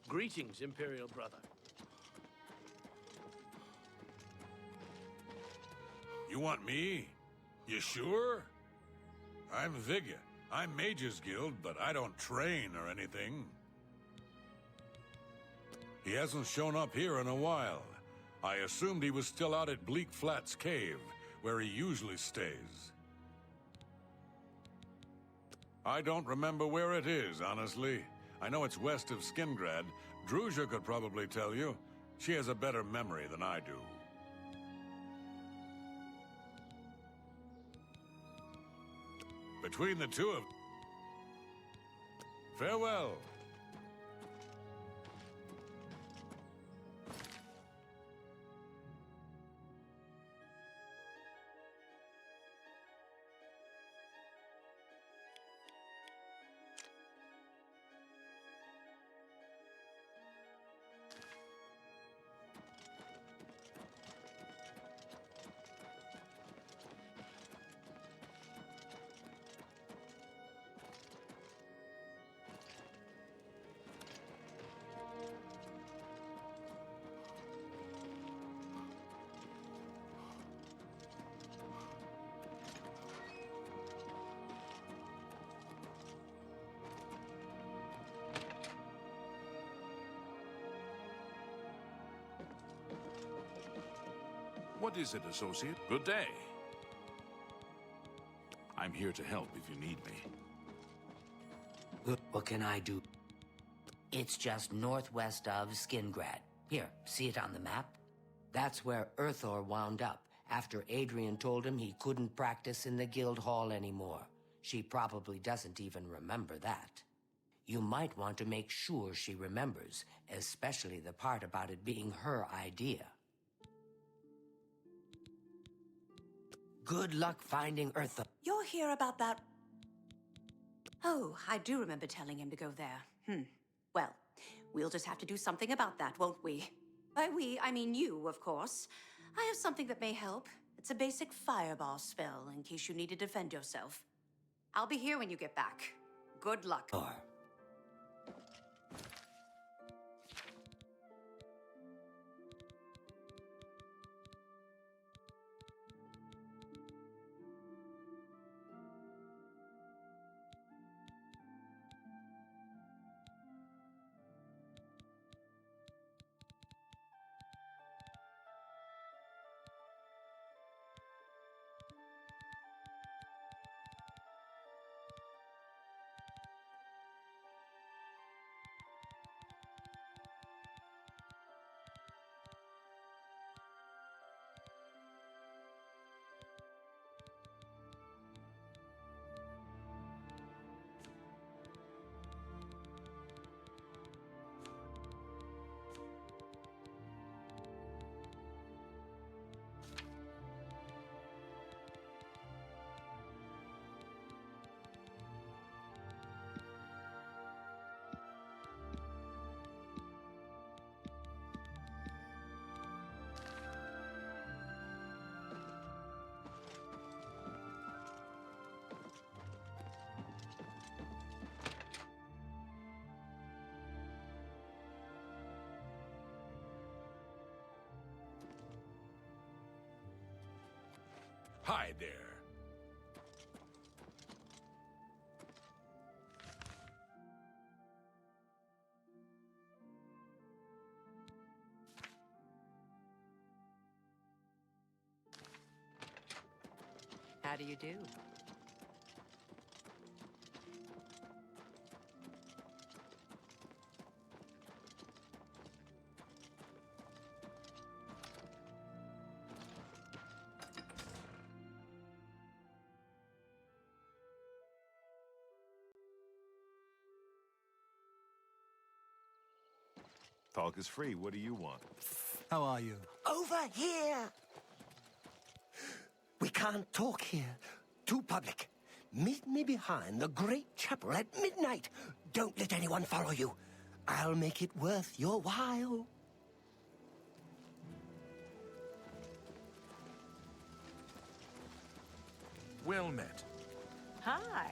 Greetings, Imperial brother. You want me? You sure? I'm Vigya. I'm Mages Guild, but I don't train or anything. He hasn't shown up here in a while. I assumed he was still out at Bleak Flats Cave, where he usually stays. I don't remember where it is, honestly. I know it's west of Skingrad. Druzia could probably tell you. She has a better memory than I do. Between the two of... Farewell. What is it, Associate? Good day. I'm here to help if you need me. What can I do? It's just northwest of Skingrad. Here, see it on the map? That's where Earthor wound up after Adrian told him he couldn't practice in the guild hall anymore. She probably doesn't even remember that. You might want to make sure she remembers, especially the part about it being her idea. Good luck finding Earthor. You're here about that... Oh, I do remember telling him to go there. Well, we'll just have to do something about that, won't we? By we, I mean you, of course. I have something that may help. It's a basic fireball spell, in case you need to defend yourself. I'll be here when you get back. Good luck. Hi there. How do you do? Talk is free. What do you want? How are you? Over here! We can't talk here. Too public. Meet me behind the great chapel at midnight. Don't let anyone follow you. I'll make it worth your while. Well met. Hi.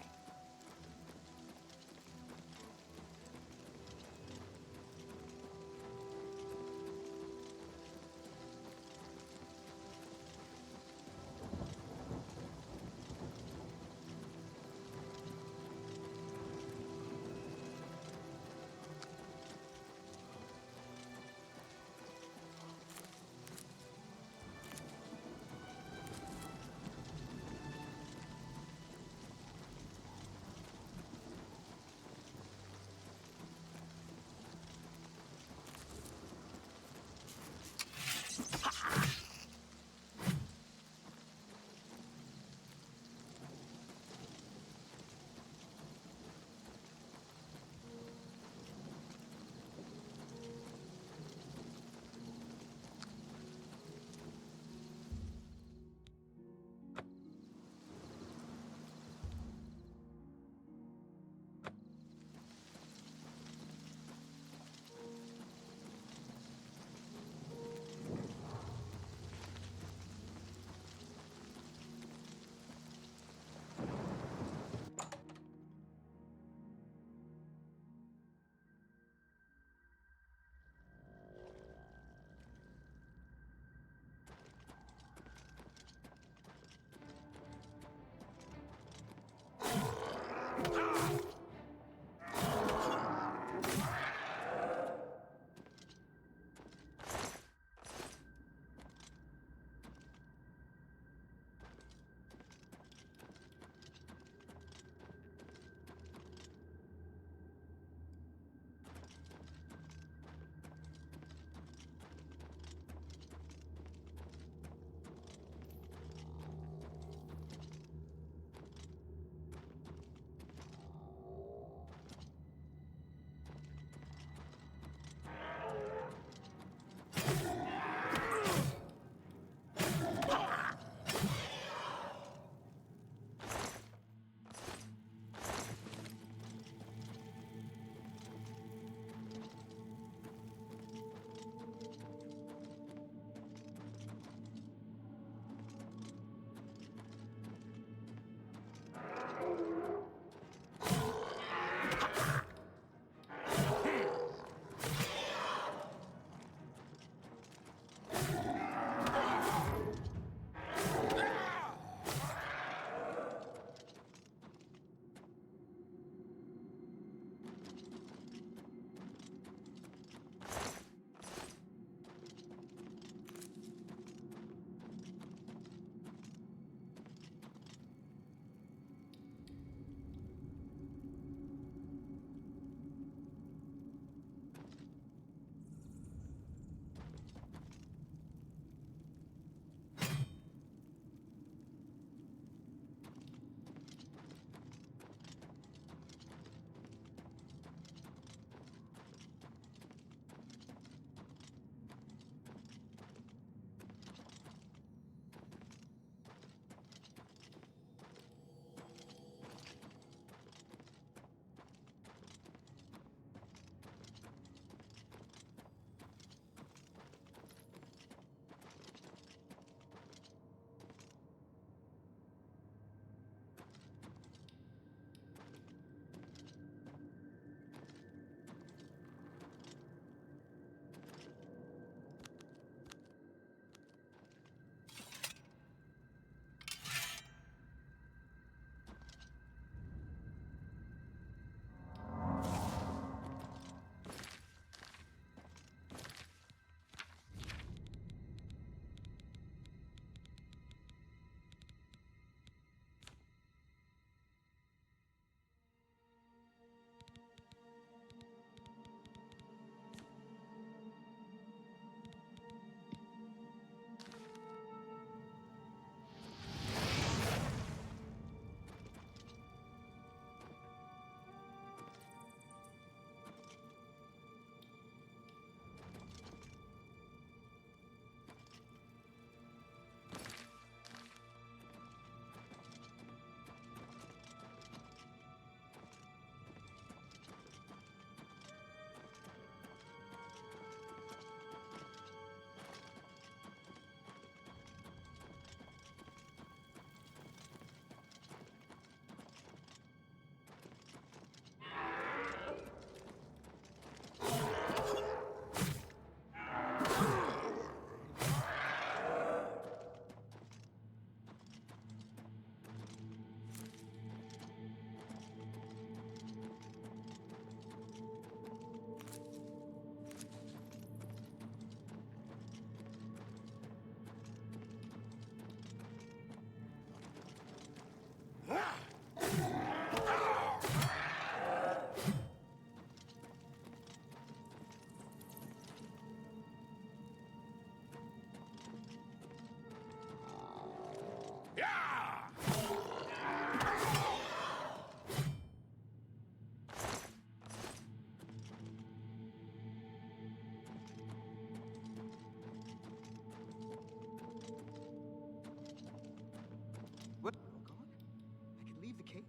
the cave.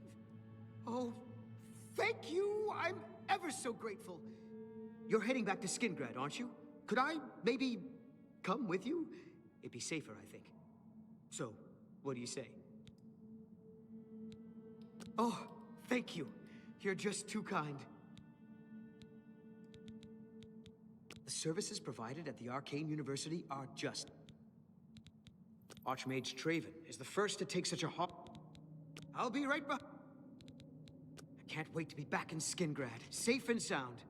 Oh, thank you! I'm ever so grateful. You're heading back to Skingrad, aren't you? Could I maybe come with you? It'd be safer, I think. So, what do you say? Oh, thank you. You're just too kind. The services provided at the Arcane University are just... Archmage Traven is the first to take such a hot... I'll be right back. I can't wait to be back in Skingrad, safe and sound.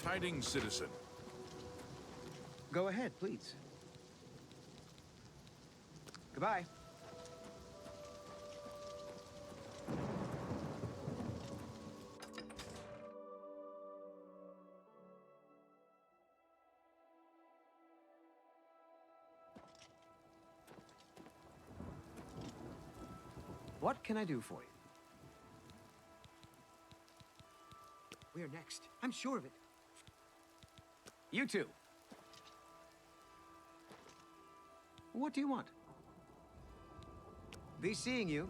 Tidings, citizen. Go ahead, please. Goodbye. What can I do for you? We're next. I'm sure of it. You too. What do you want? Be seeing you.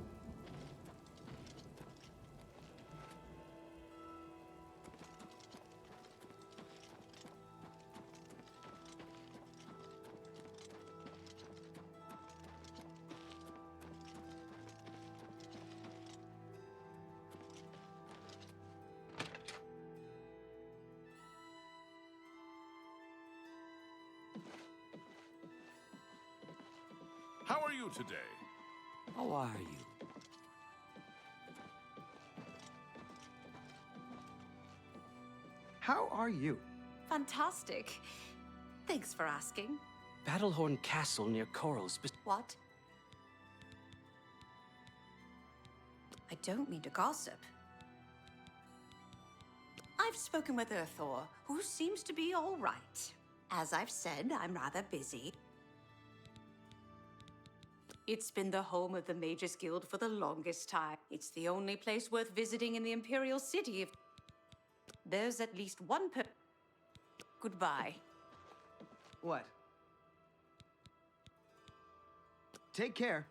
How are you today? How are you? How are you? Fantastic. Thanks for asking. Battlehorn Castle near Corals. What? I don't mean to gossip. I've spoken with Earthor, who seems to be all right. As I've said, I'm rather busy. It's been the home of the Mages Guild for the longest time. It's the only place worth visiting in the Imperial City. If there's at least one Goodbye. What? Take care.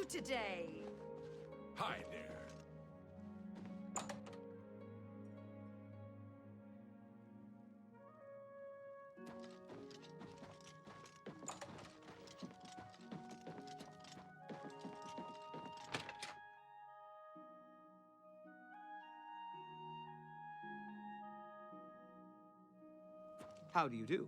today? Hi there. How do you do?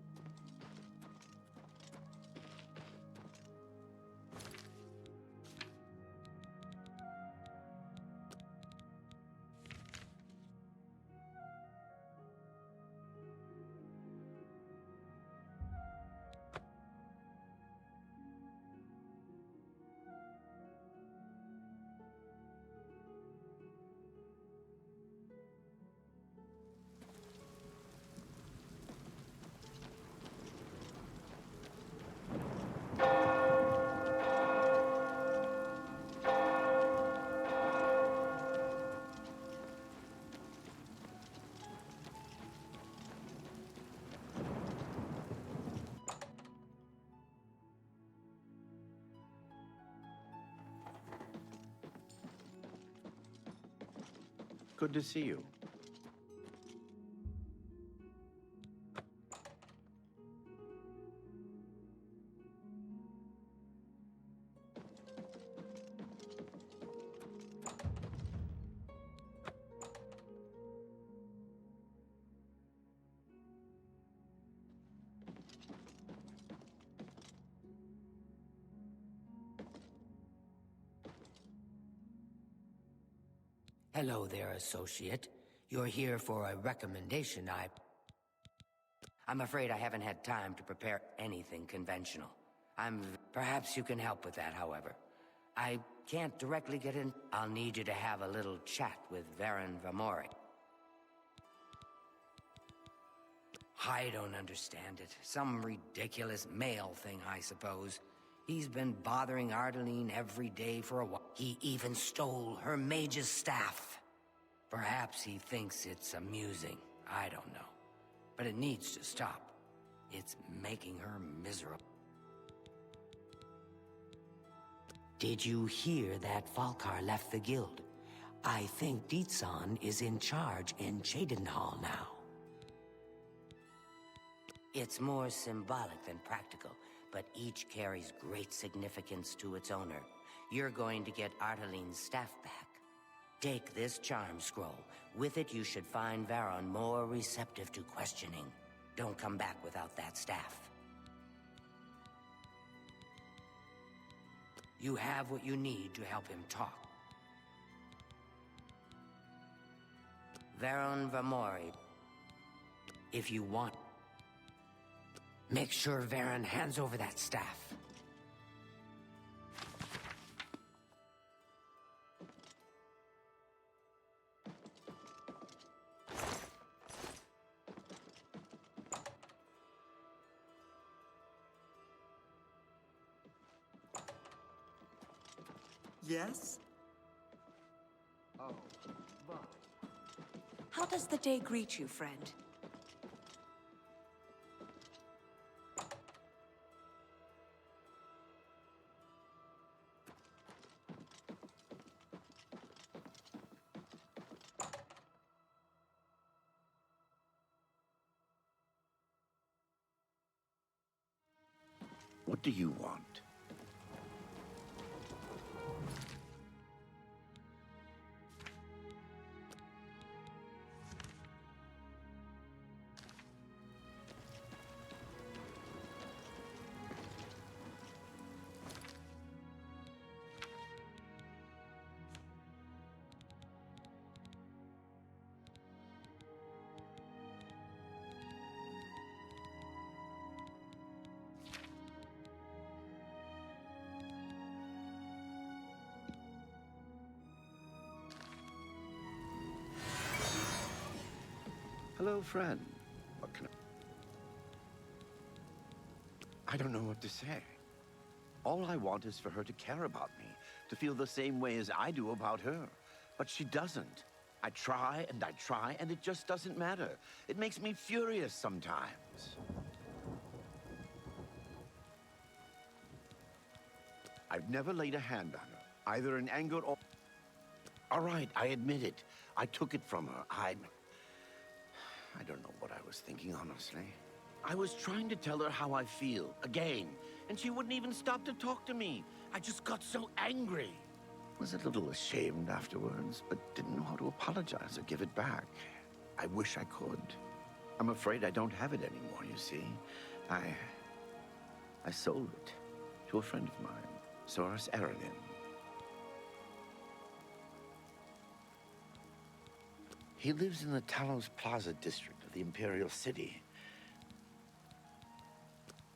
Good to see you. Hello there, associate. You're here for a recommendation. I'm afraid I haven't had time to prepare anything conventional. Perhaps you can help with that, however. I can't directly get in. I'll need you to have a little chat with Varen Vamori. I don't understand it. Some ridiculous male thing, I suppose. He's been bothering Ardeline every day for a while. He even stole her mage's staff. Perhaps he thinks it's amusing. I don't know. But it needs to stop. It's making her miserable. Did you hear that Falkar left the guild? I think Deetsan is in charge in Cheydinhal now. It's more symbolic than practical, but each carries great significance to its owner. You're going to get Arteline's staff back. Take this charm scroll. With it, you should find Varon more receptive to questioning. Don't come back without that staff. You have what you need to help him talk. Varon Vamori, if you want, make sure Varen hands over that staff. Yes? Oh, bye. How does the day greet you, friend? What do you want? Hello, friend. What can I don't know what to say. All I want is for her to care about me, to feel the same way as I do about her. But she doesn't. I try, and it just doesn't matter. It makes me furious sometimes. I've never laid a hand on her. either in anger or... All right, I admit it. I took it from her. I don't know what I was thinking, honestly. I was trying to tell her how I feel, again, and she wouldn't even stop to talk to me. I just got so angry. Was a little ashamed afterwards, but didn't know how to apologize or give it back. I wish I could. I'm afraid I don't have it anymore, you see. I sold it to a friend of mine, Soros Aranin. He lives in the Talos Plaza district of the Imperial City.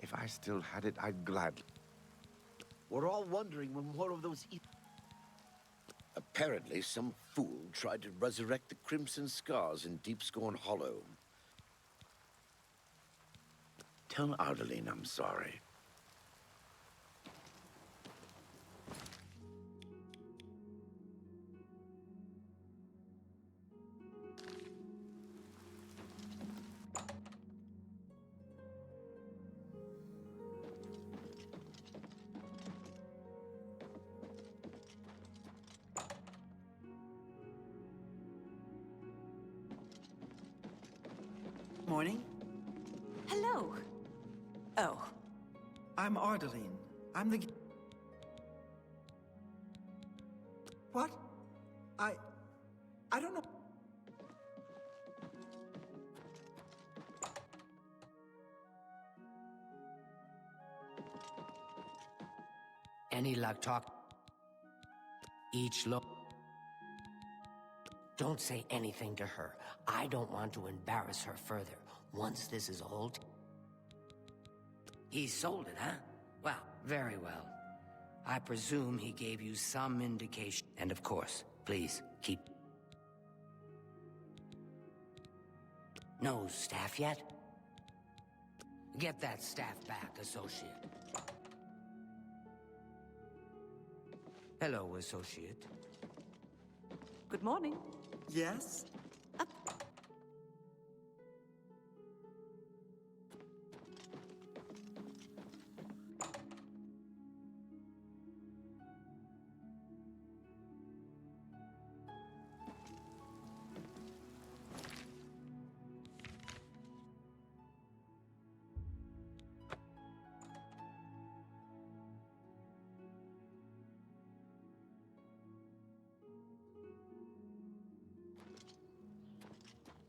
If I still had it, I'd gladly. We're all wondering when more of those... Apparently, some fool tried to resurrect the Crimson Scars in Deep Scorn Hollow. Tell Ardeline I'm sorry. Morning. Hello. Oh. I'm Ardeline. I'm the... What? I don't know. Any luck talk? Each look. Don't say anything to her. I don't want to embarrass her further. Once this is old... He sold it, huh? Well, very well. I presume he gave you some indication. And of course, please, keep... No staff yet? Get that staff back, Associate. Hello, Associate. Good morning. Yes?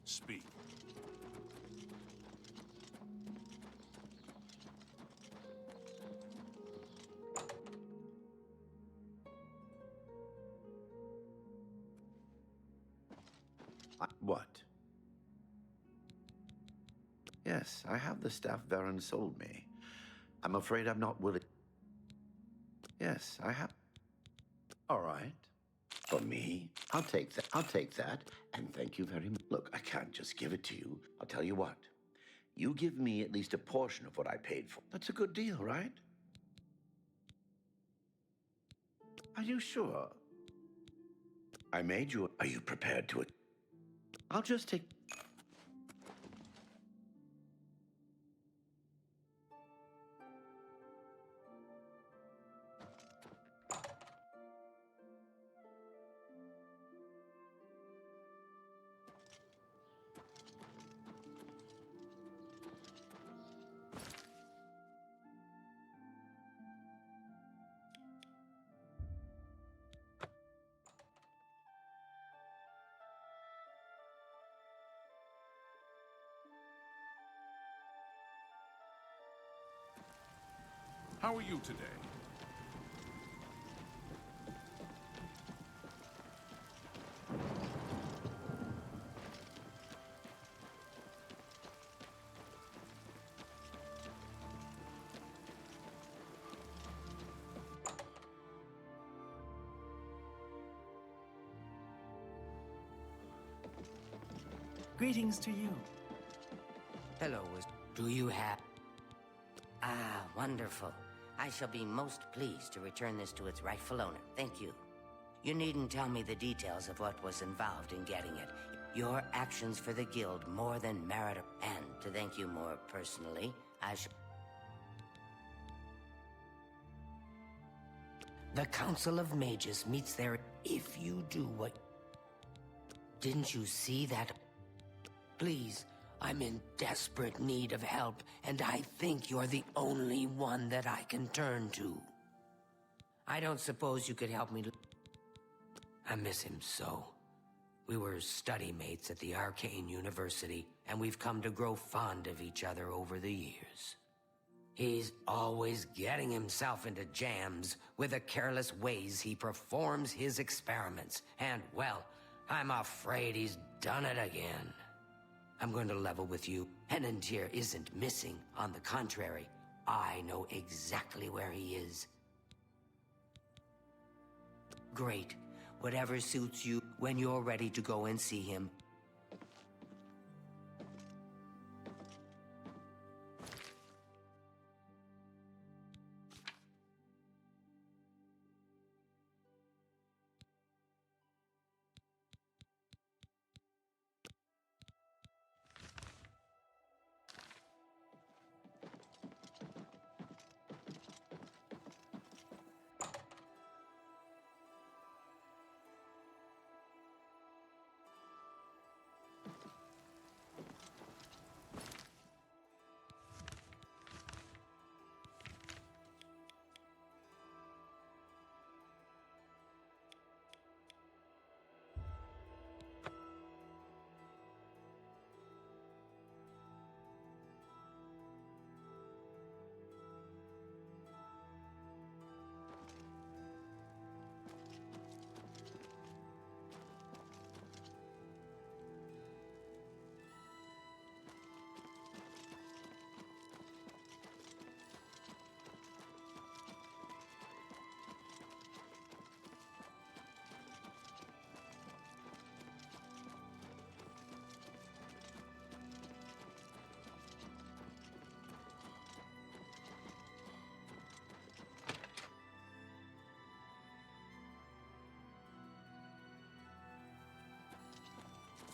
Speak. What? Yes, I have the staff Varen sold me. I'm afraid I'm not willing... Yes, I have... All right. For me, I'll take that. I'll take that. And thank you very much. Look, I can't just give it to you. I'll tell you what. You give me at least a portion of what I paid for. That's a good deal, right? Are you sure? I made you... Are you prepared to it? I'll just take... How are you today? Greetings to you. Hello, do you have... Ah, wonderful. I shall be most pleased to return this to its rightful owner. Thank you. You needn't tell me the details of what was involved in getting it. Your actions for the Guild more than merit... And to thank you more personally, I shall... The Council of Mages meets there if you do what... Didn't you see that? Please, I'm in desperate need of help, and I think you're the only one that I can turn to. I don't suppose you could help me... I miss him so. We were study mates at the Arcane University, and we've come to grow fond of each other over the years. He's always getting himself into jams with the careless ways he performs his experiments, and, well, I'm afraid he's done it again. I'm going to level with you. Henantier isn't missing. On the contrary, I know exactly where he is. Great. Whatever suits you when you're ready to go and see him.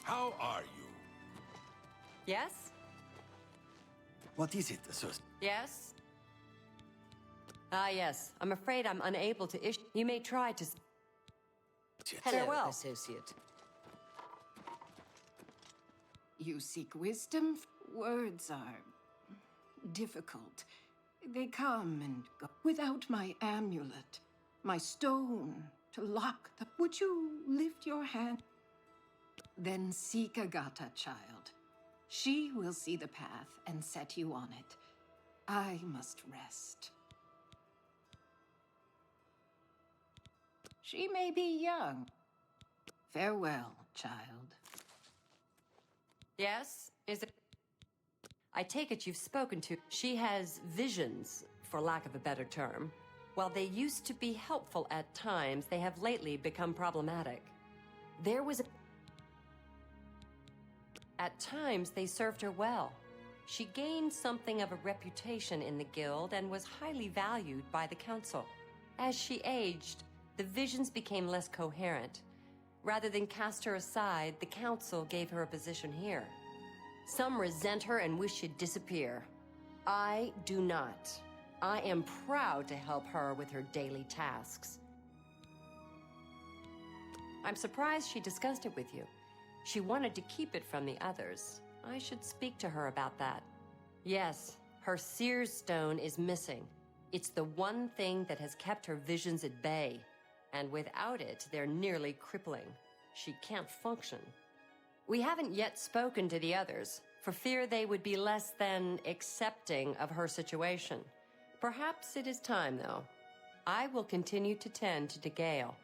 How are you? Yes? What is it, Associate? Yes? Ah, yes. I'm afraid I'm unable to issue... You may try to... Hello, Farewell. associate. You seek wisdom? Words are difficult. They come and go. Without my amulet, my stone to lock the... Would you lift your hand? Then seek Agata, child. She will see the path and set you on it. I must rest. She may be young. Farewell, child. Yes? Is it... I take it you've spoken to... She has visions, for lack of a better term. While they used to be helpful at times, they have lately become problematic. There was a... At times, they served her well. She gained something of a reputation in the guild and was highly valued by the council. As she aged, the visions became less coherent. Rather than cast her aside, the council gave her a position here. Some resent her and wish she'd disappear. I do not. I am proud to help her with her daily tasks. I'm surprised she discussed it with you. She wanted to keep it from the others. I should speak to her about that. Yes, her Seer's Stone is missing. It's the one thing that has kept her visions at bay. And without it, they're nearly crippling. She can't function. We haven't yet spoken to the others, for fear they would be less than accepting of her situation. Perhaps it is time, though. I will continue to tend to Gale.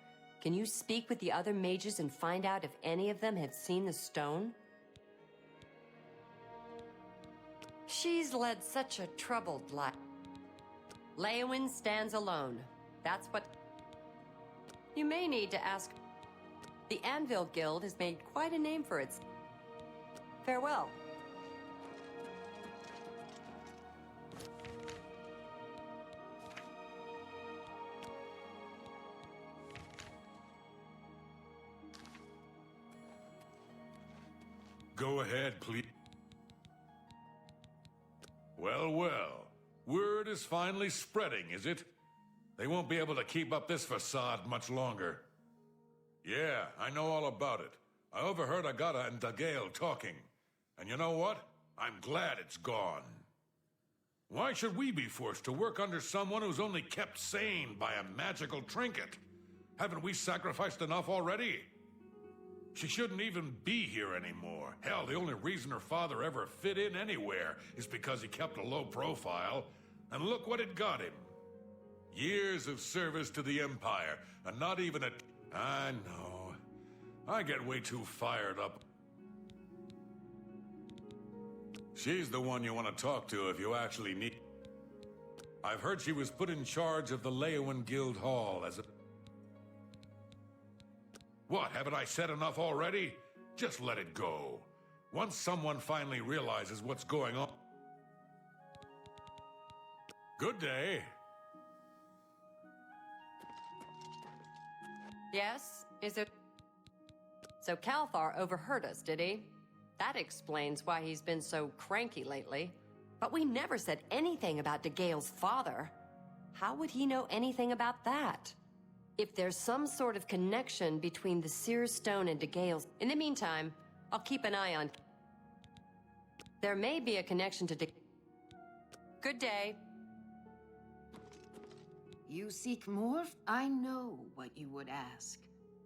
Can you speak with the other mages and find out if any of them have seen the stone? She's led such a troubled life. Leowyn stands alone. That's what... You may need to ask... The Anvil Guild has made quite a name for its... Farewell. Go ahead, please. Well, well. Word is finally spreading, is it? They won't be able to keep up this facade much longer. Yeah, I know all about it. I overheard Agata and Dagail talking. And you know what? I'm glad it's gone. Why should we be forced to work under someone who's only kept sane by a magical trinket? Haven't we sacrificed enough already? She shouldn't even be here anymore. Hell, the only reason her father ever fit in anywhere is because he kept a low profile. And look what it got him. Years of service to the Empire, and not even a... I know. I get way too fired up. She's the one you want to talk to if you actually need... I've heard she was put in charge of the Leowen Guild Hall as a... What, haven't I said enough already? Just let it go. Once someone finally realizes what's going on... Good day. Yes? Is it... So Calthar overheard us, did he? That explains why he's been so cranky lately. But we never said anything about Dagail's father. How would he know anything about that? If there's some sort of connection between the Seer Stone and Dagail's... In the meantime, I'll keep an eye on... There may be a connection to Good day. You seek more? I know what you would ask.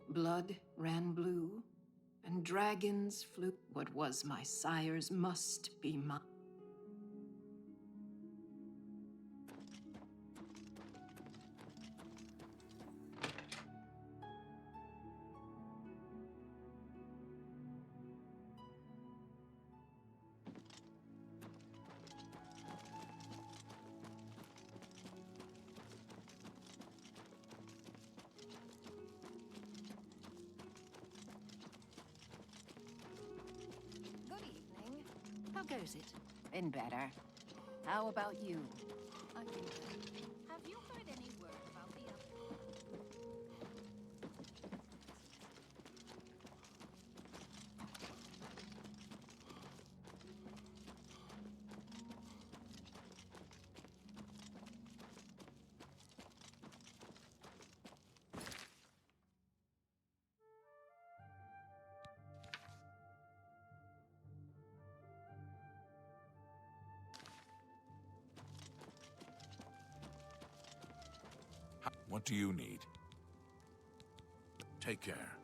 Blood ran blue, and dragons flew. What was my sire's must be mine. How goes it? Been better. How about you? I've been good. Have you heard any word about the What do you need? Take care.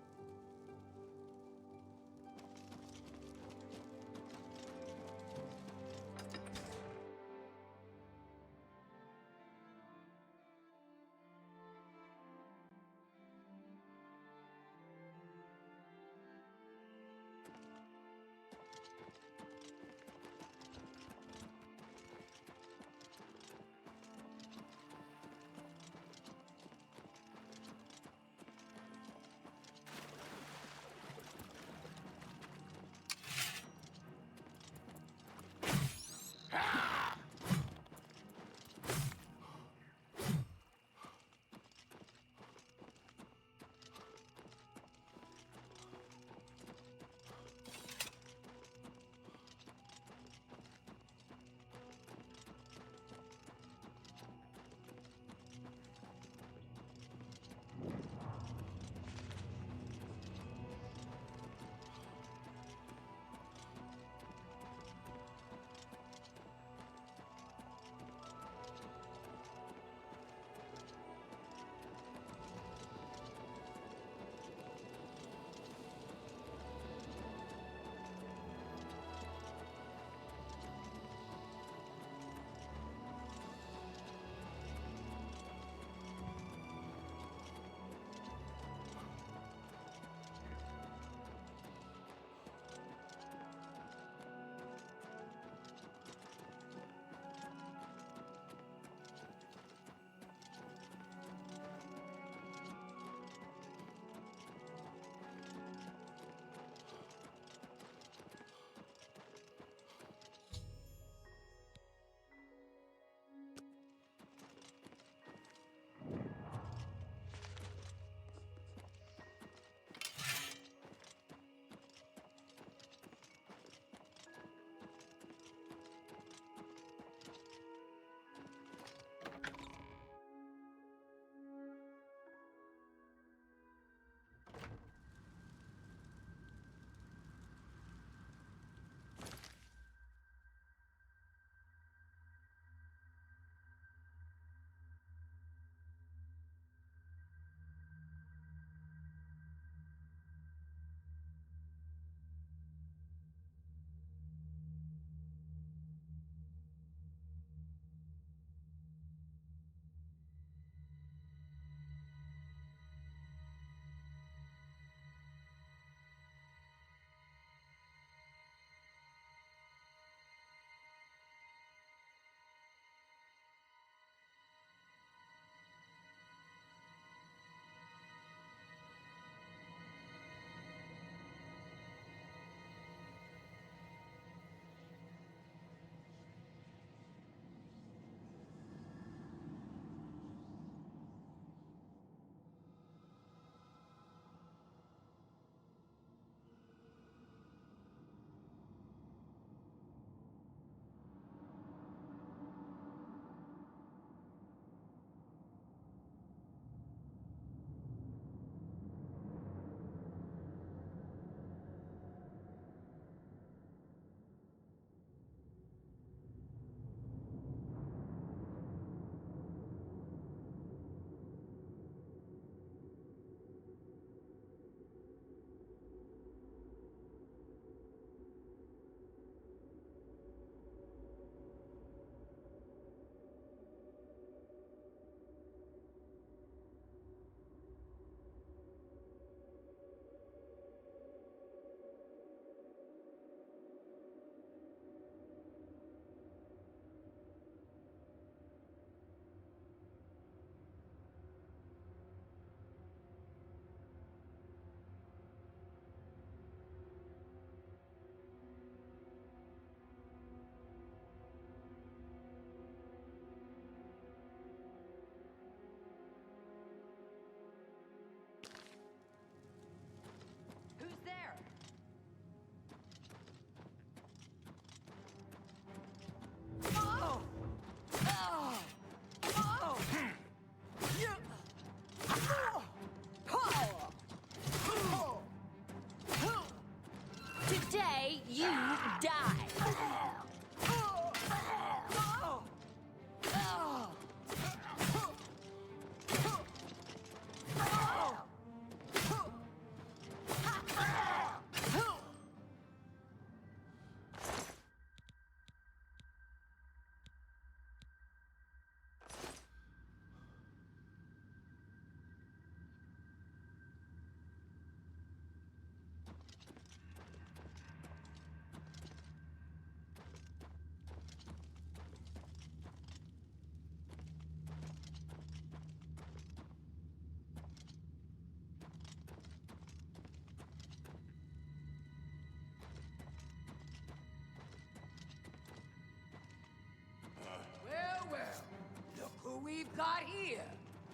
got here?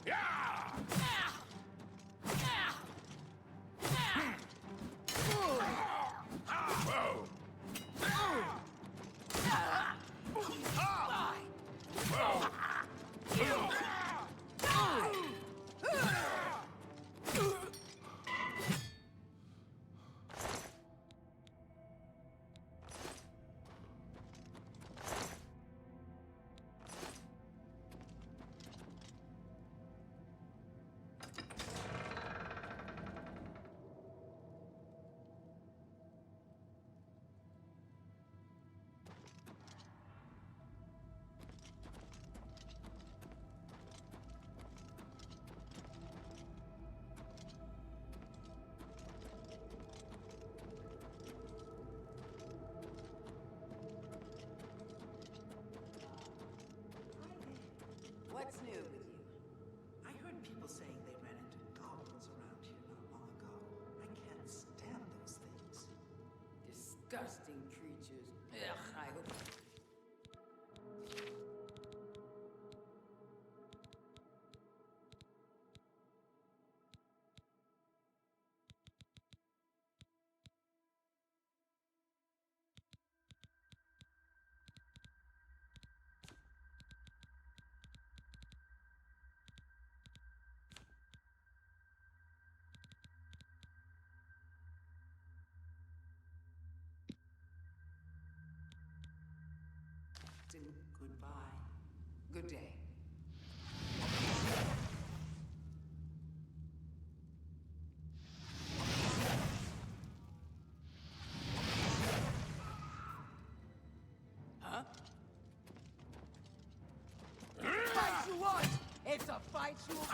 Yeah! What's new with you? I heard people saying they ran into goblins around here not long ago. I can't stand those things. Disgusting creatures. Ugh, I hope... Goodbye. Good day. Huh? Fight you want! It's a fight you want!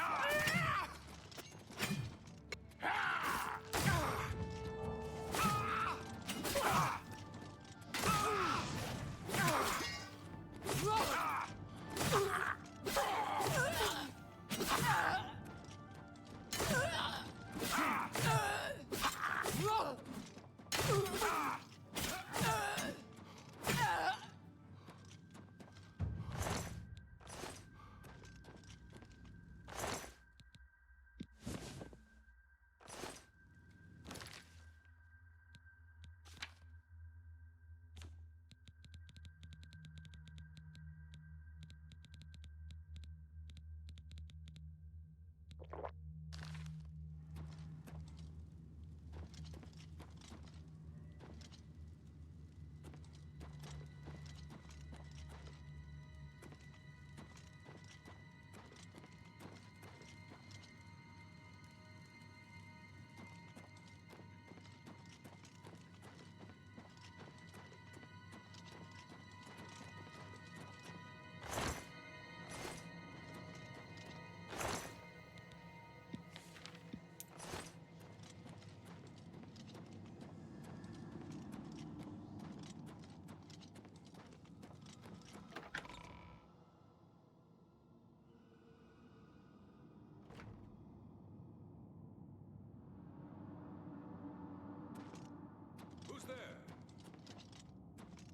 Who's there?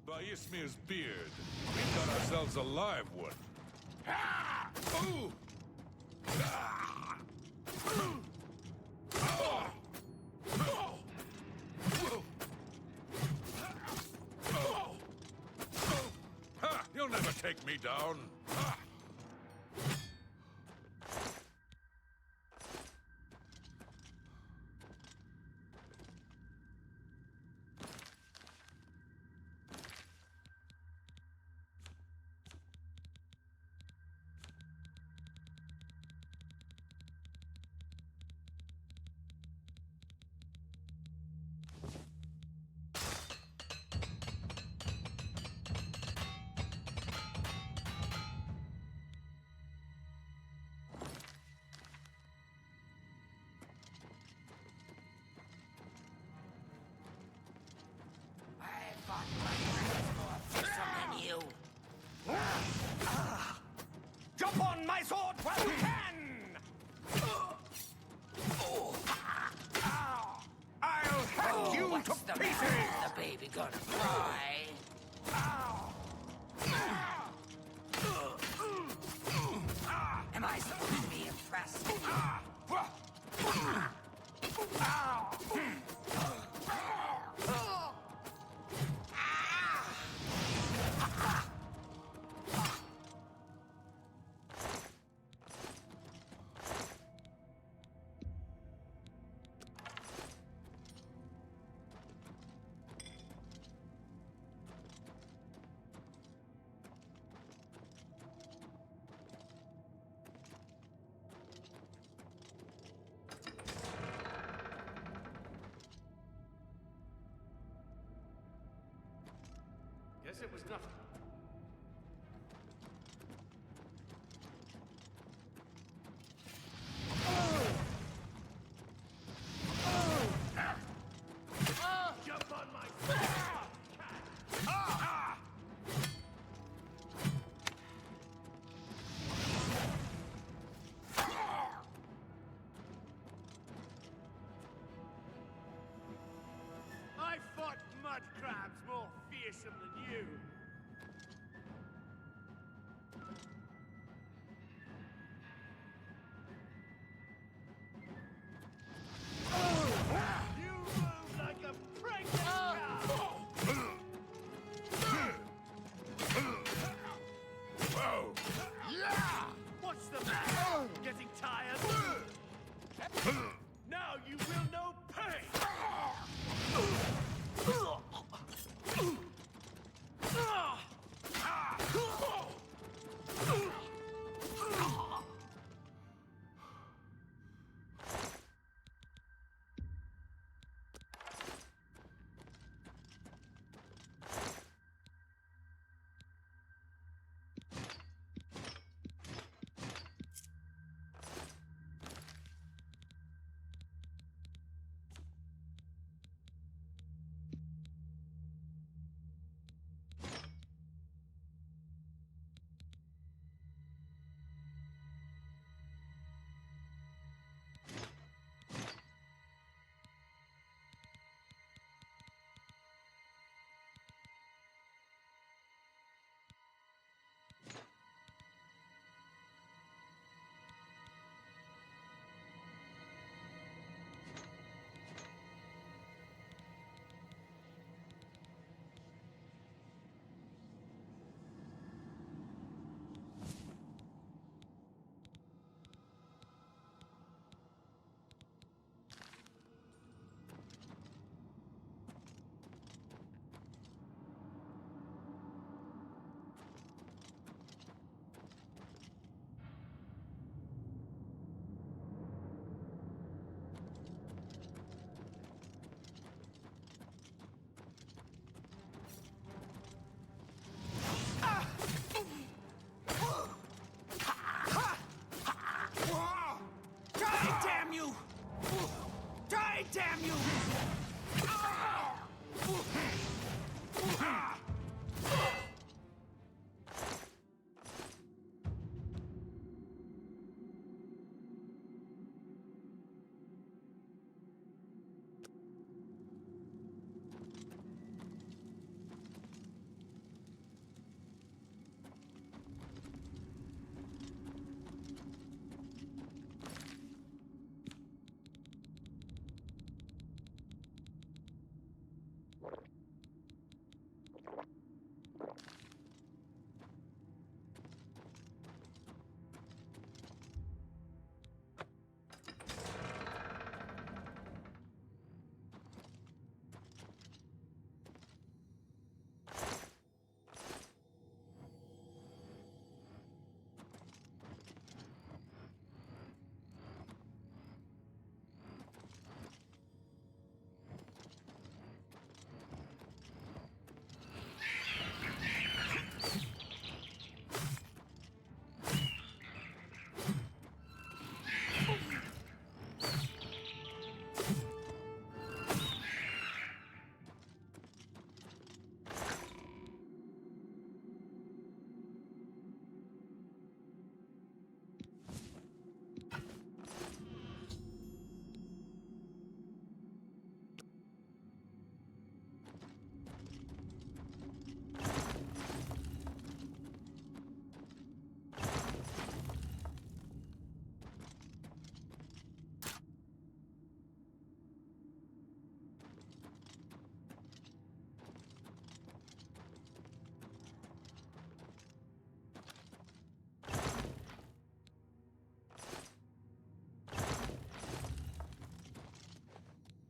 By Ismir's beard, we've got ourselves a live one. Ha! Ooh! Ah! Ah! Ha! You'll never take me down. Ha! Jump on my sword while you can! I'll hack you what's to the pieces! matter? The baby gonna cry. ass! Guess it was nothing. Jump on my I fought mud crabs more fearsome than you. You move like a pregnant cow. Whoa! Yeah! What's the matter? Getting tired? Now you will know pain! Damn you!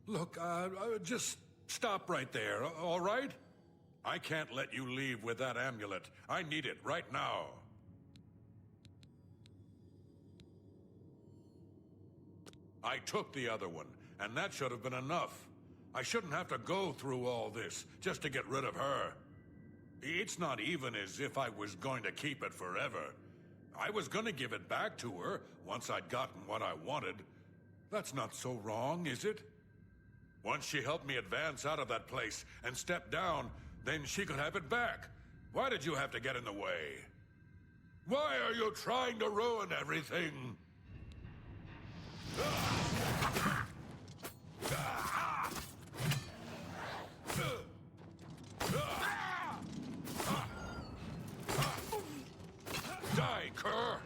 Look, just stop right there, all right? I can't let you leave with that amulet. I need it right now. I took the other one, and that should have been enough. I shouldn't have to go through all this just to get rid of her. It's not even as if I was going to keep it forever. I was going to give it back to her once I'd gotten what I wanted. That's not so wrong, is it? Once she helped me advance out of that place and step down, then she could have it back. Why did you have to get in the way? Why are you trying to ruin everything? Die, cur!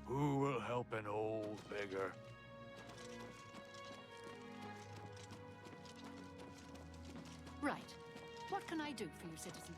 Who will help an old beggar? Right. What can I do for you, citizen?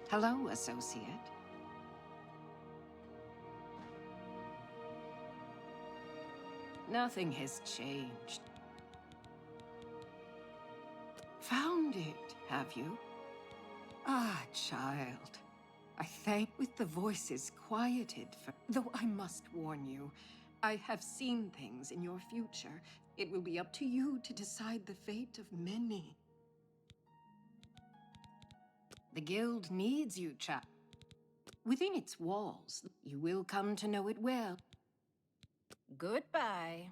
Hello, associate. Nothing has changed. Found it, have you? Ah, child. I thank with the voices quieted for... Though I must warn you, I have seen things in your future. It will be up to you to decide the fate of many. The guild needs you, child. Within its walls, you will come to know it well. Goodbye.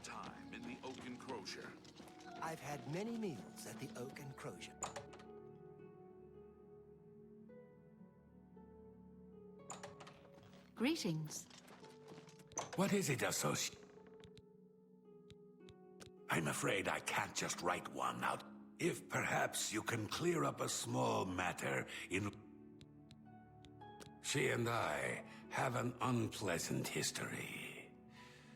time in the Oak Enclosure. I've had many meals at the Oak Enclosure. Greetings. What is it, associate? I'm afraid I can't just write one out. If perhaps you can clear up a small matter in... She and I have an unpleasant history.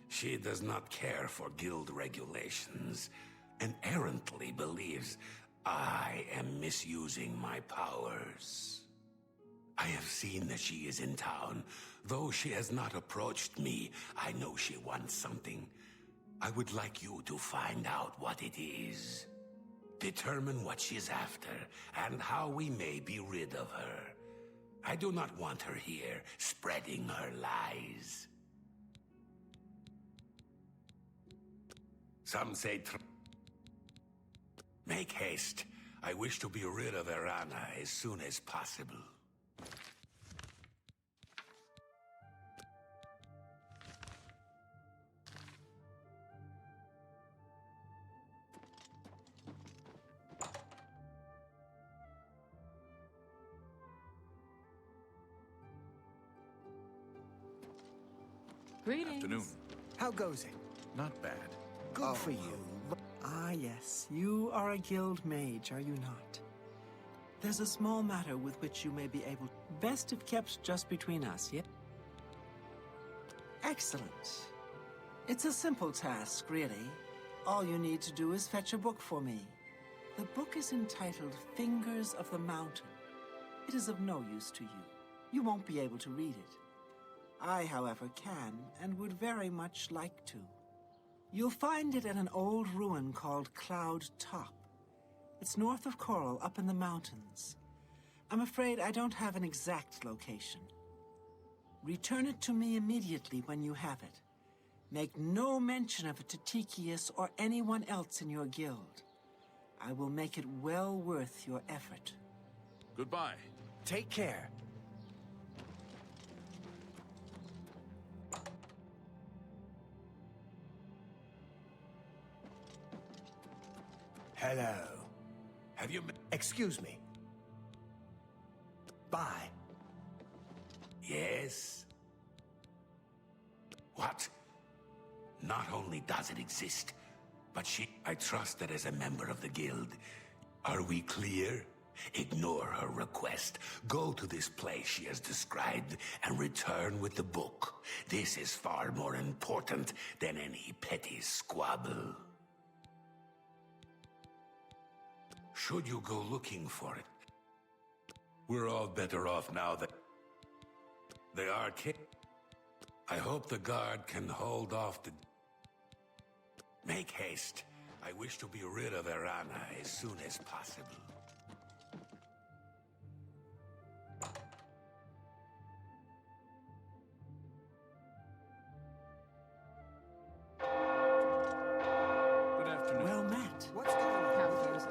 She does not care for guild regulations and errantly believes I am misusing my powers. I have seen that she is in town. Though she has not approached me, I know she wants something. I would like you to find out what it is. Determine what she's after and how we may be rid of her. I do not want her here spreading her lies. Some say make haste. I wish to be rid of Erana as soon as possible. Greetings. Afternoon. How goes it? Not bad. Good for you. Ah, yes. You are a guild mage, are you not? There's a small matter with which you may be able... Best if kept just between us, yeah? Excellent. It's a simple task, really. All you need to do is fetch a book for me. The book is entitled Fingers of the Mountain. It is of no use to you. You won't be able to read it. I, however, can and would very much like to. You'll find it at an old ruin called Cloud Top. It's north of Coral, up in the mountains. I'm afraid I don't have an exact location. Return it to me immediately when you have it. Make no mention of it to Tikius or anyone else in your guild. I will make it well worth your effort. Goodbye. Take care. Hello. Have you... Excuse me. Bye. Yes? What? Not only does it exist, but I trust that as a member of the guild. Are we clear? Ignore her request. Go to this place she has described and return with the book. This is far more important than any petty squabble. Should you go looking for it? We're all better off now that they are I hope the guard can hold off the... Make haste. I wish to be rid of Erana as soon as possible. Good afternoon. Well met. What's going on? How goes it?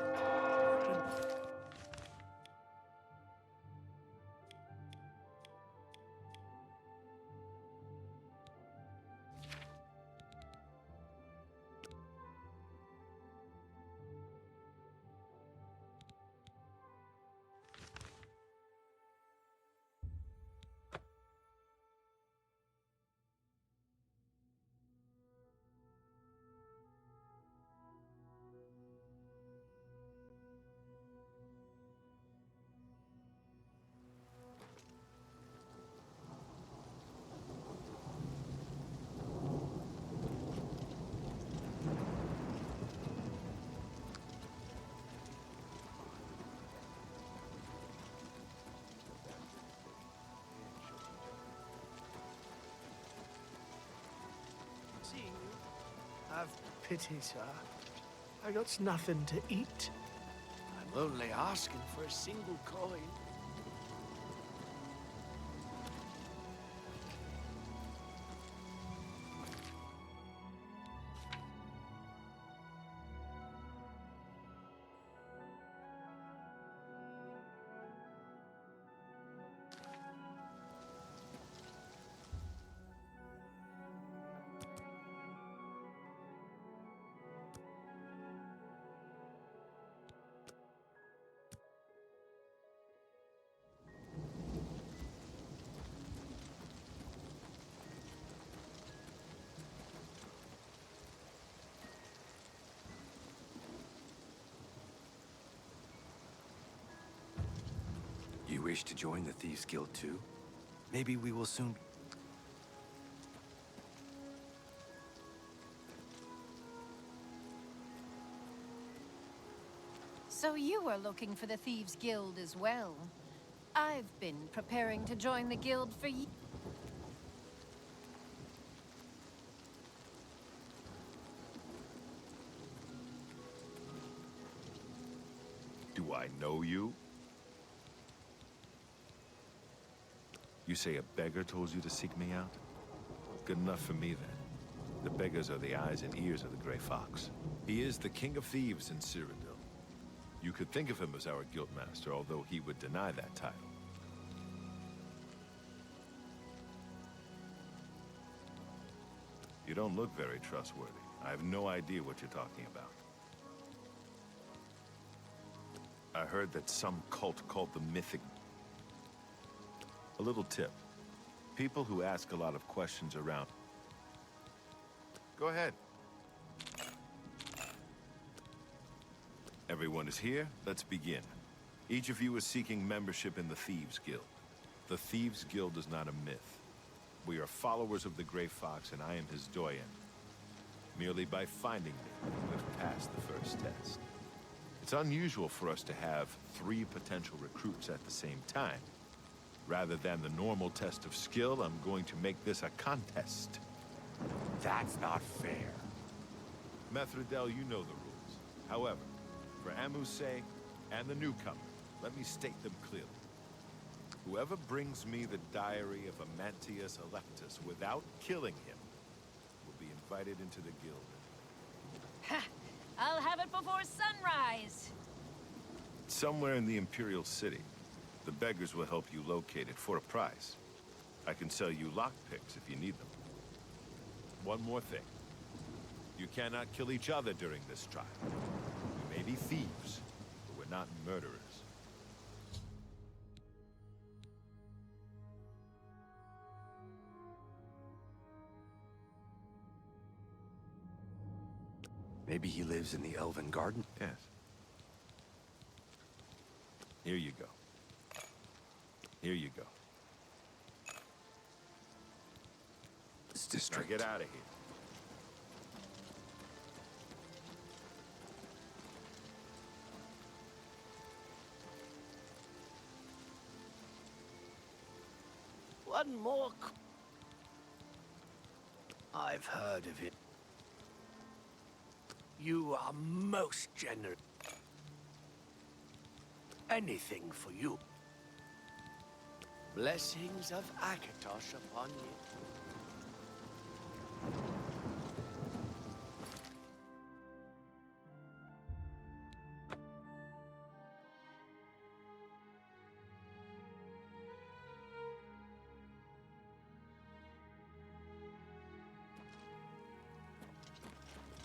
Seeing you. Have pity, sir. I got nothing to eat. I'm only asking for a single coin. wish to join the Thieves Guild too? Maybe we will soon... So you are looking for the Thieves Guild as well. I've been preparing to join the guild for years. Do I know you? You say a beggar told you to seek me out? Good enough for me, then. The beggars are the eyes and ears of the Grey Fox. He is the king of thieves in Cyrodiil. You could think of him as our guildmaster, although he would deny that title. You don't look very trustworthy. I have no idea what you're talking about. I heard that some cult called the Mythic... A little tip. People who ask a lot of questions around... Go ahead. Everyone is here. Let's begin. Each of you is seeking membership in the Thieves Guild. The Thieves Guild is not a myth. We are followers of the Grey Fox, and I am his doyen. Merely by finding me, you have passed the first test. It's unusual for us to have 3 potential recruits at the same time. Rather than the normal test of skill, I'm going to make this a contest. That's not fair. Methredel, you know the rules. However, for Amu's sake and the newcomer, let me state them clearly. Whoever brings me the diary of Amantius Electus without killing him will be invited into the guild. Ha! I'll have it before sunrise! Somewhere in the Imperial City. The beggars will help you locate it for a price. I can sell you lockpicks if you need them. One more thing. You cannot kill each other during this trial. We may be thieves, but we're not murderers. Maybe he lives in the Elven Garden? Yes. Here you go. Here you go. This district. Now get out of here. One more... I've heard of it. You are most generous. Anything for you. Blessings of Akatosh upon you.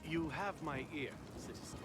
You have my ear, citizen.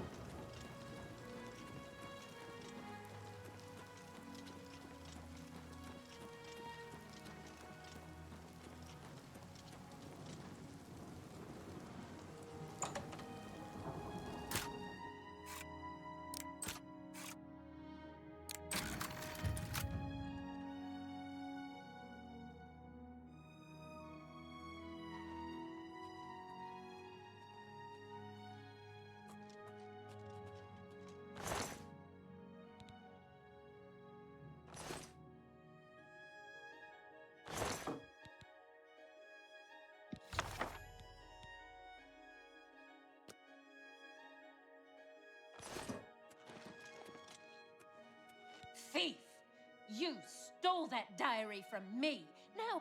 Thief! You stole that diary from me. Now...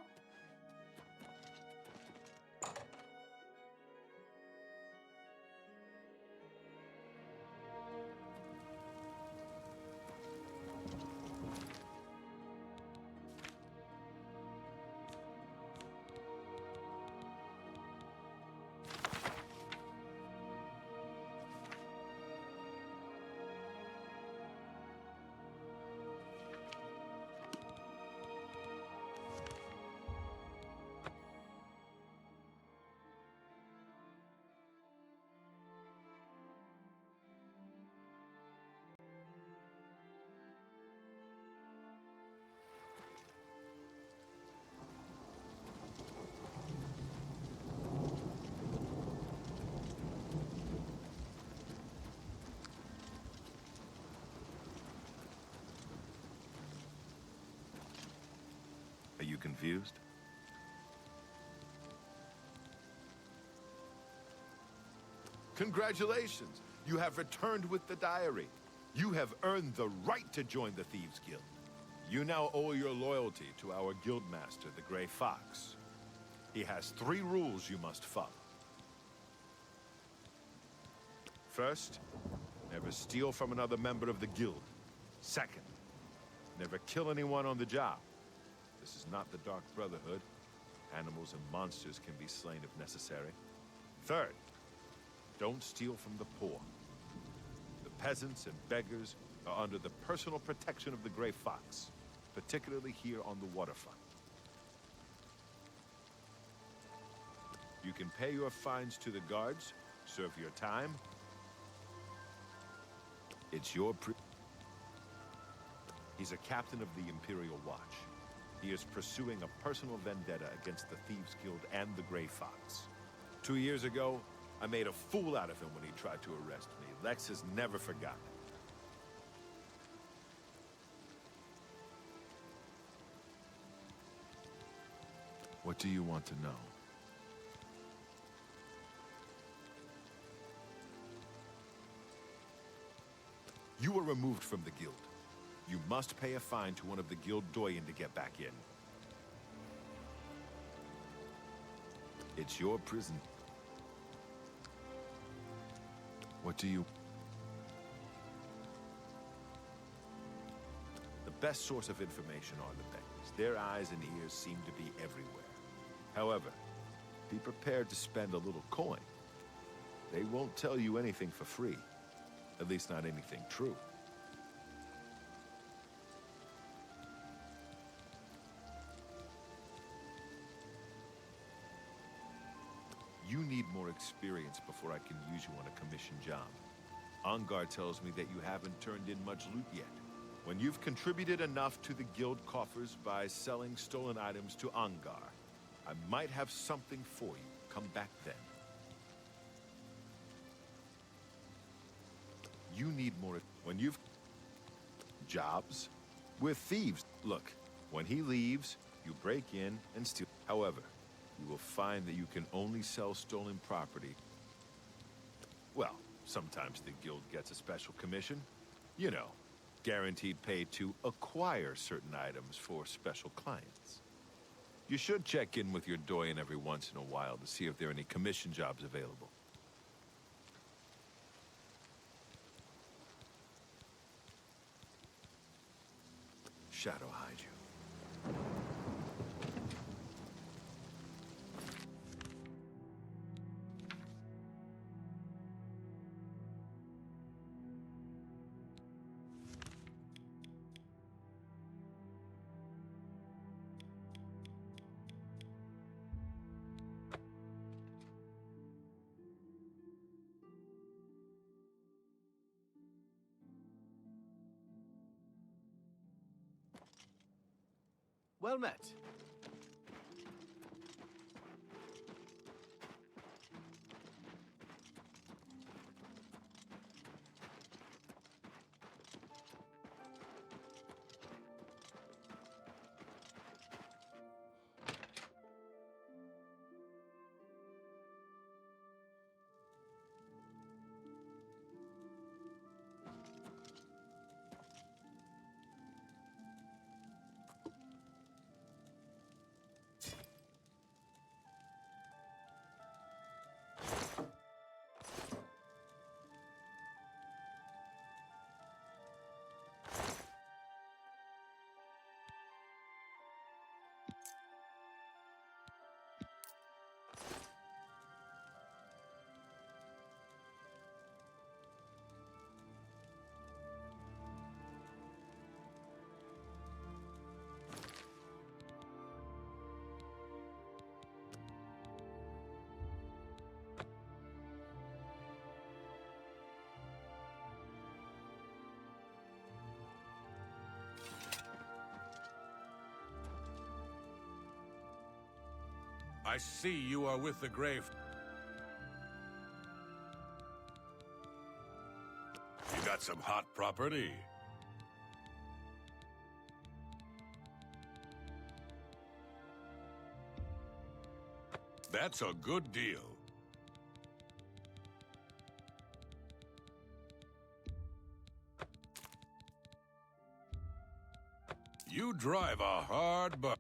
Confused? Congratulations! You have returned with the diary. You have earned the right to join the Thieves Guild. You now owe your loyalty to our guildmaster, the Grey Fox. He has 3 rules you must follow. First, never steal from another member of the guild. Second, never kill anyone on the job. This is not the Dark Brotherhood. Animals and monsters can be slain if necessary. Third, don't steal from the poor. The peasants and beggars are under the personal protection of the Grey Fox, particularly here on the waterfront. You can pay your fines to the guards, serve your time. It's your He's a captain of the Imperial Watch. He is pursuing a personal vendetta against the Thieves Guild and the Grey Fox. 2 years ago, I made a fool out of him when he tried to arrest me. Lex has never forgotten. What do you want to know? You were removed from the guild. You must pay a fine to one of the guild doyen to get back in. It's your prison. What do you... The best source of information are the beggars. Their eyes and ears seem to be everywhere. However, be prepared to spend a little coin. They won't tell you anything for free. At least not anything true. You need more experience before I can use you on a commission job. Ongar tells me that you haven't turned in much loot yet. When you've contributed enough to the guild coffers by selling stolen items to Ongar, I might have something for you. Come back then. You need more... When you've... Jobs? We're thieves. Look, when he leaves, you break in and steal. However, you will find that you can only sell stolen property. Well, sometimes the guild gets a special commission. You know, guaranteed pay to acquire certain items for special clients. You should check in with your doyen every once in a while to see if there are any commission jobs available. Shadow hide you. Well met. I see you are with the grave. You got some hot property. That's a good deal. You drive a hard but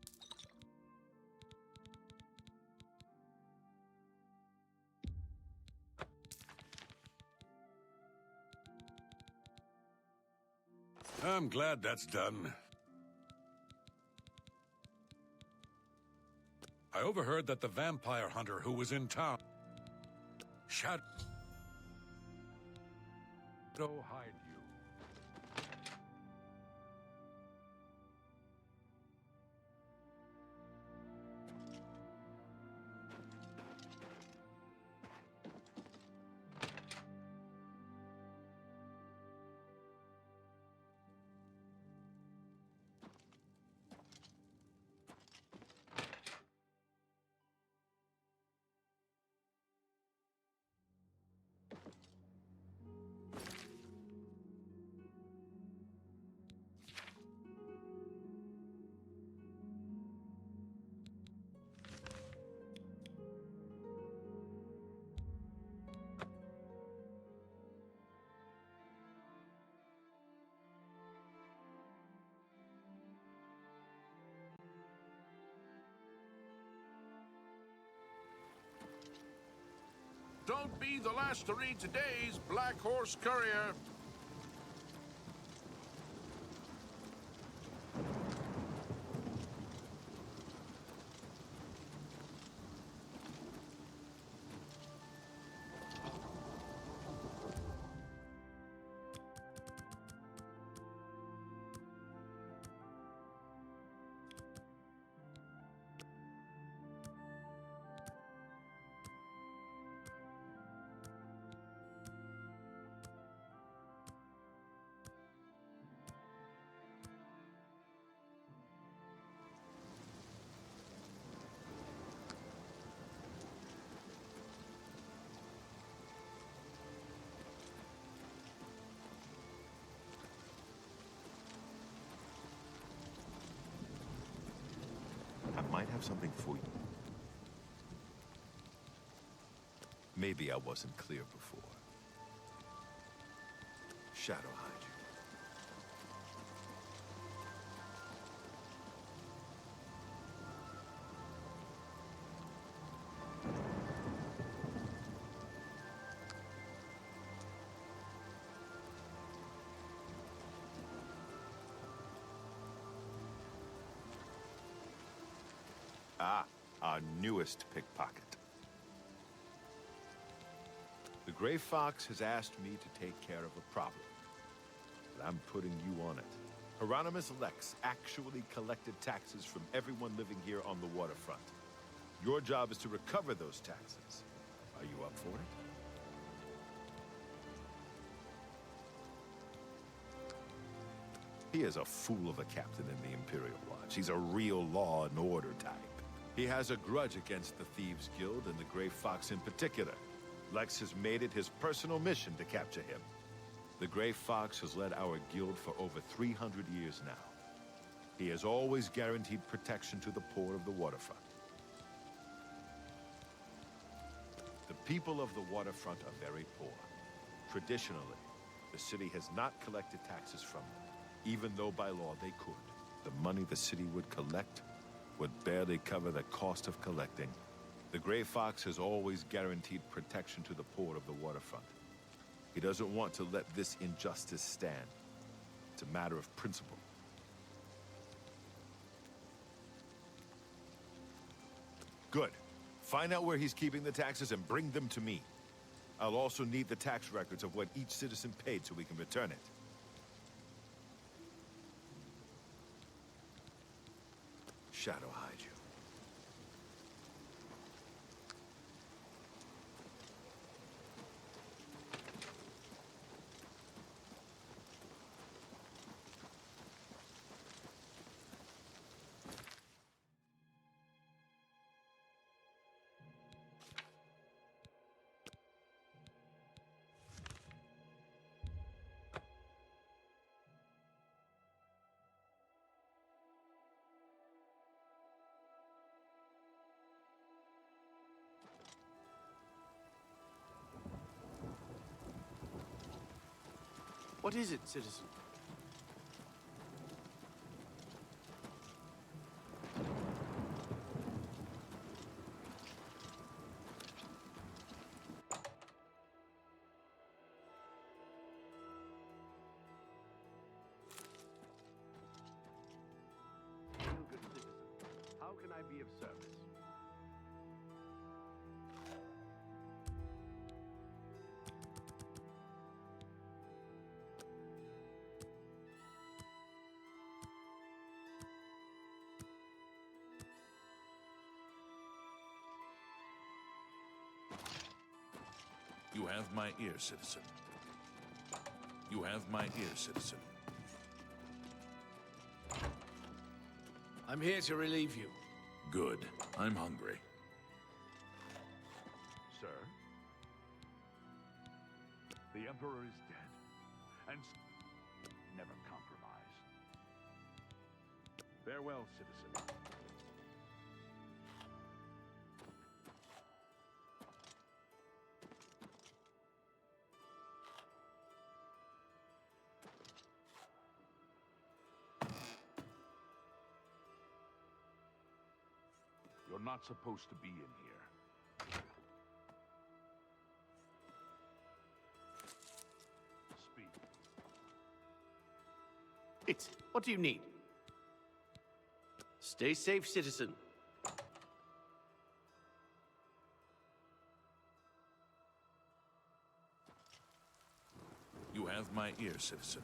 I'm glad that's done. I overheard that the vampire hunter who was in town... Shadow hide you. Don't be the last to read today's Black Horse Courier. I might have something for you. Maybe I wasn't clear before. Shadow hide you. Ah, our newest pickpocket. The Gray Fox has asked me to take care of a problem, but I'm putting you on it. Hieronymus Lex actually collected taxes from everyone living here on the waterfront. Your job is to recover those taxes. Are you up for it? He is a fool of a captain in the Imperial Watch. He's a real law and order type. He has a grudge against the Thieves Guild and the Gray Fox in particular. Lex has made it his personal mission to capture him. The Gray Fox has led our guild for over 300 years now. He has always guaranteed protection to the poor of the waterfront. The people of the waterfront are very poor. Traditionally, the city has not collected taxes from them, even though by law they could. The money the city would collect would barely cover the cost of collecting. The Gray Fox has always guaranteed protection to the poor of the waterfront. He doesn't want to let this injustice stand. It's a matter of principle. Good. Find out where he's keeping the taxes and bring them to me. I'll also need the tax records of what each citizen paid so we can return it. Shadow hide you. What is it, citizen? Good citizen. How can I be of service? You have my ear, citizen. You have my ear, citizen. I'm here to relieve you. Good. I'm hungry. Sir? The Emperor is dead, and never compromise. Farewell, citizen. You're not supposed to be in here. Speak. What do you need? Stay safe, citizen. You have my ear, citizen.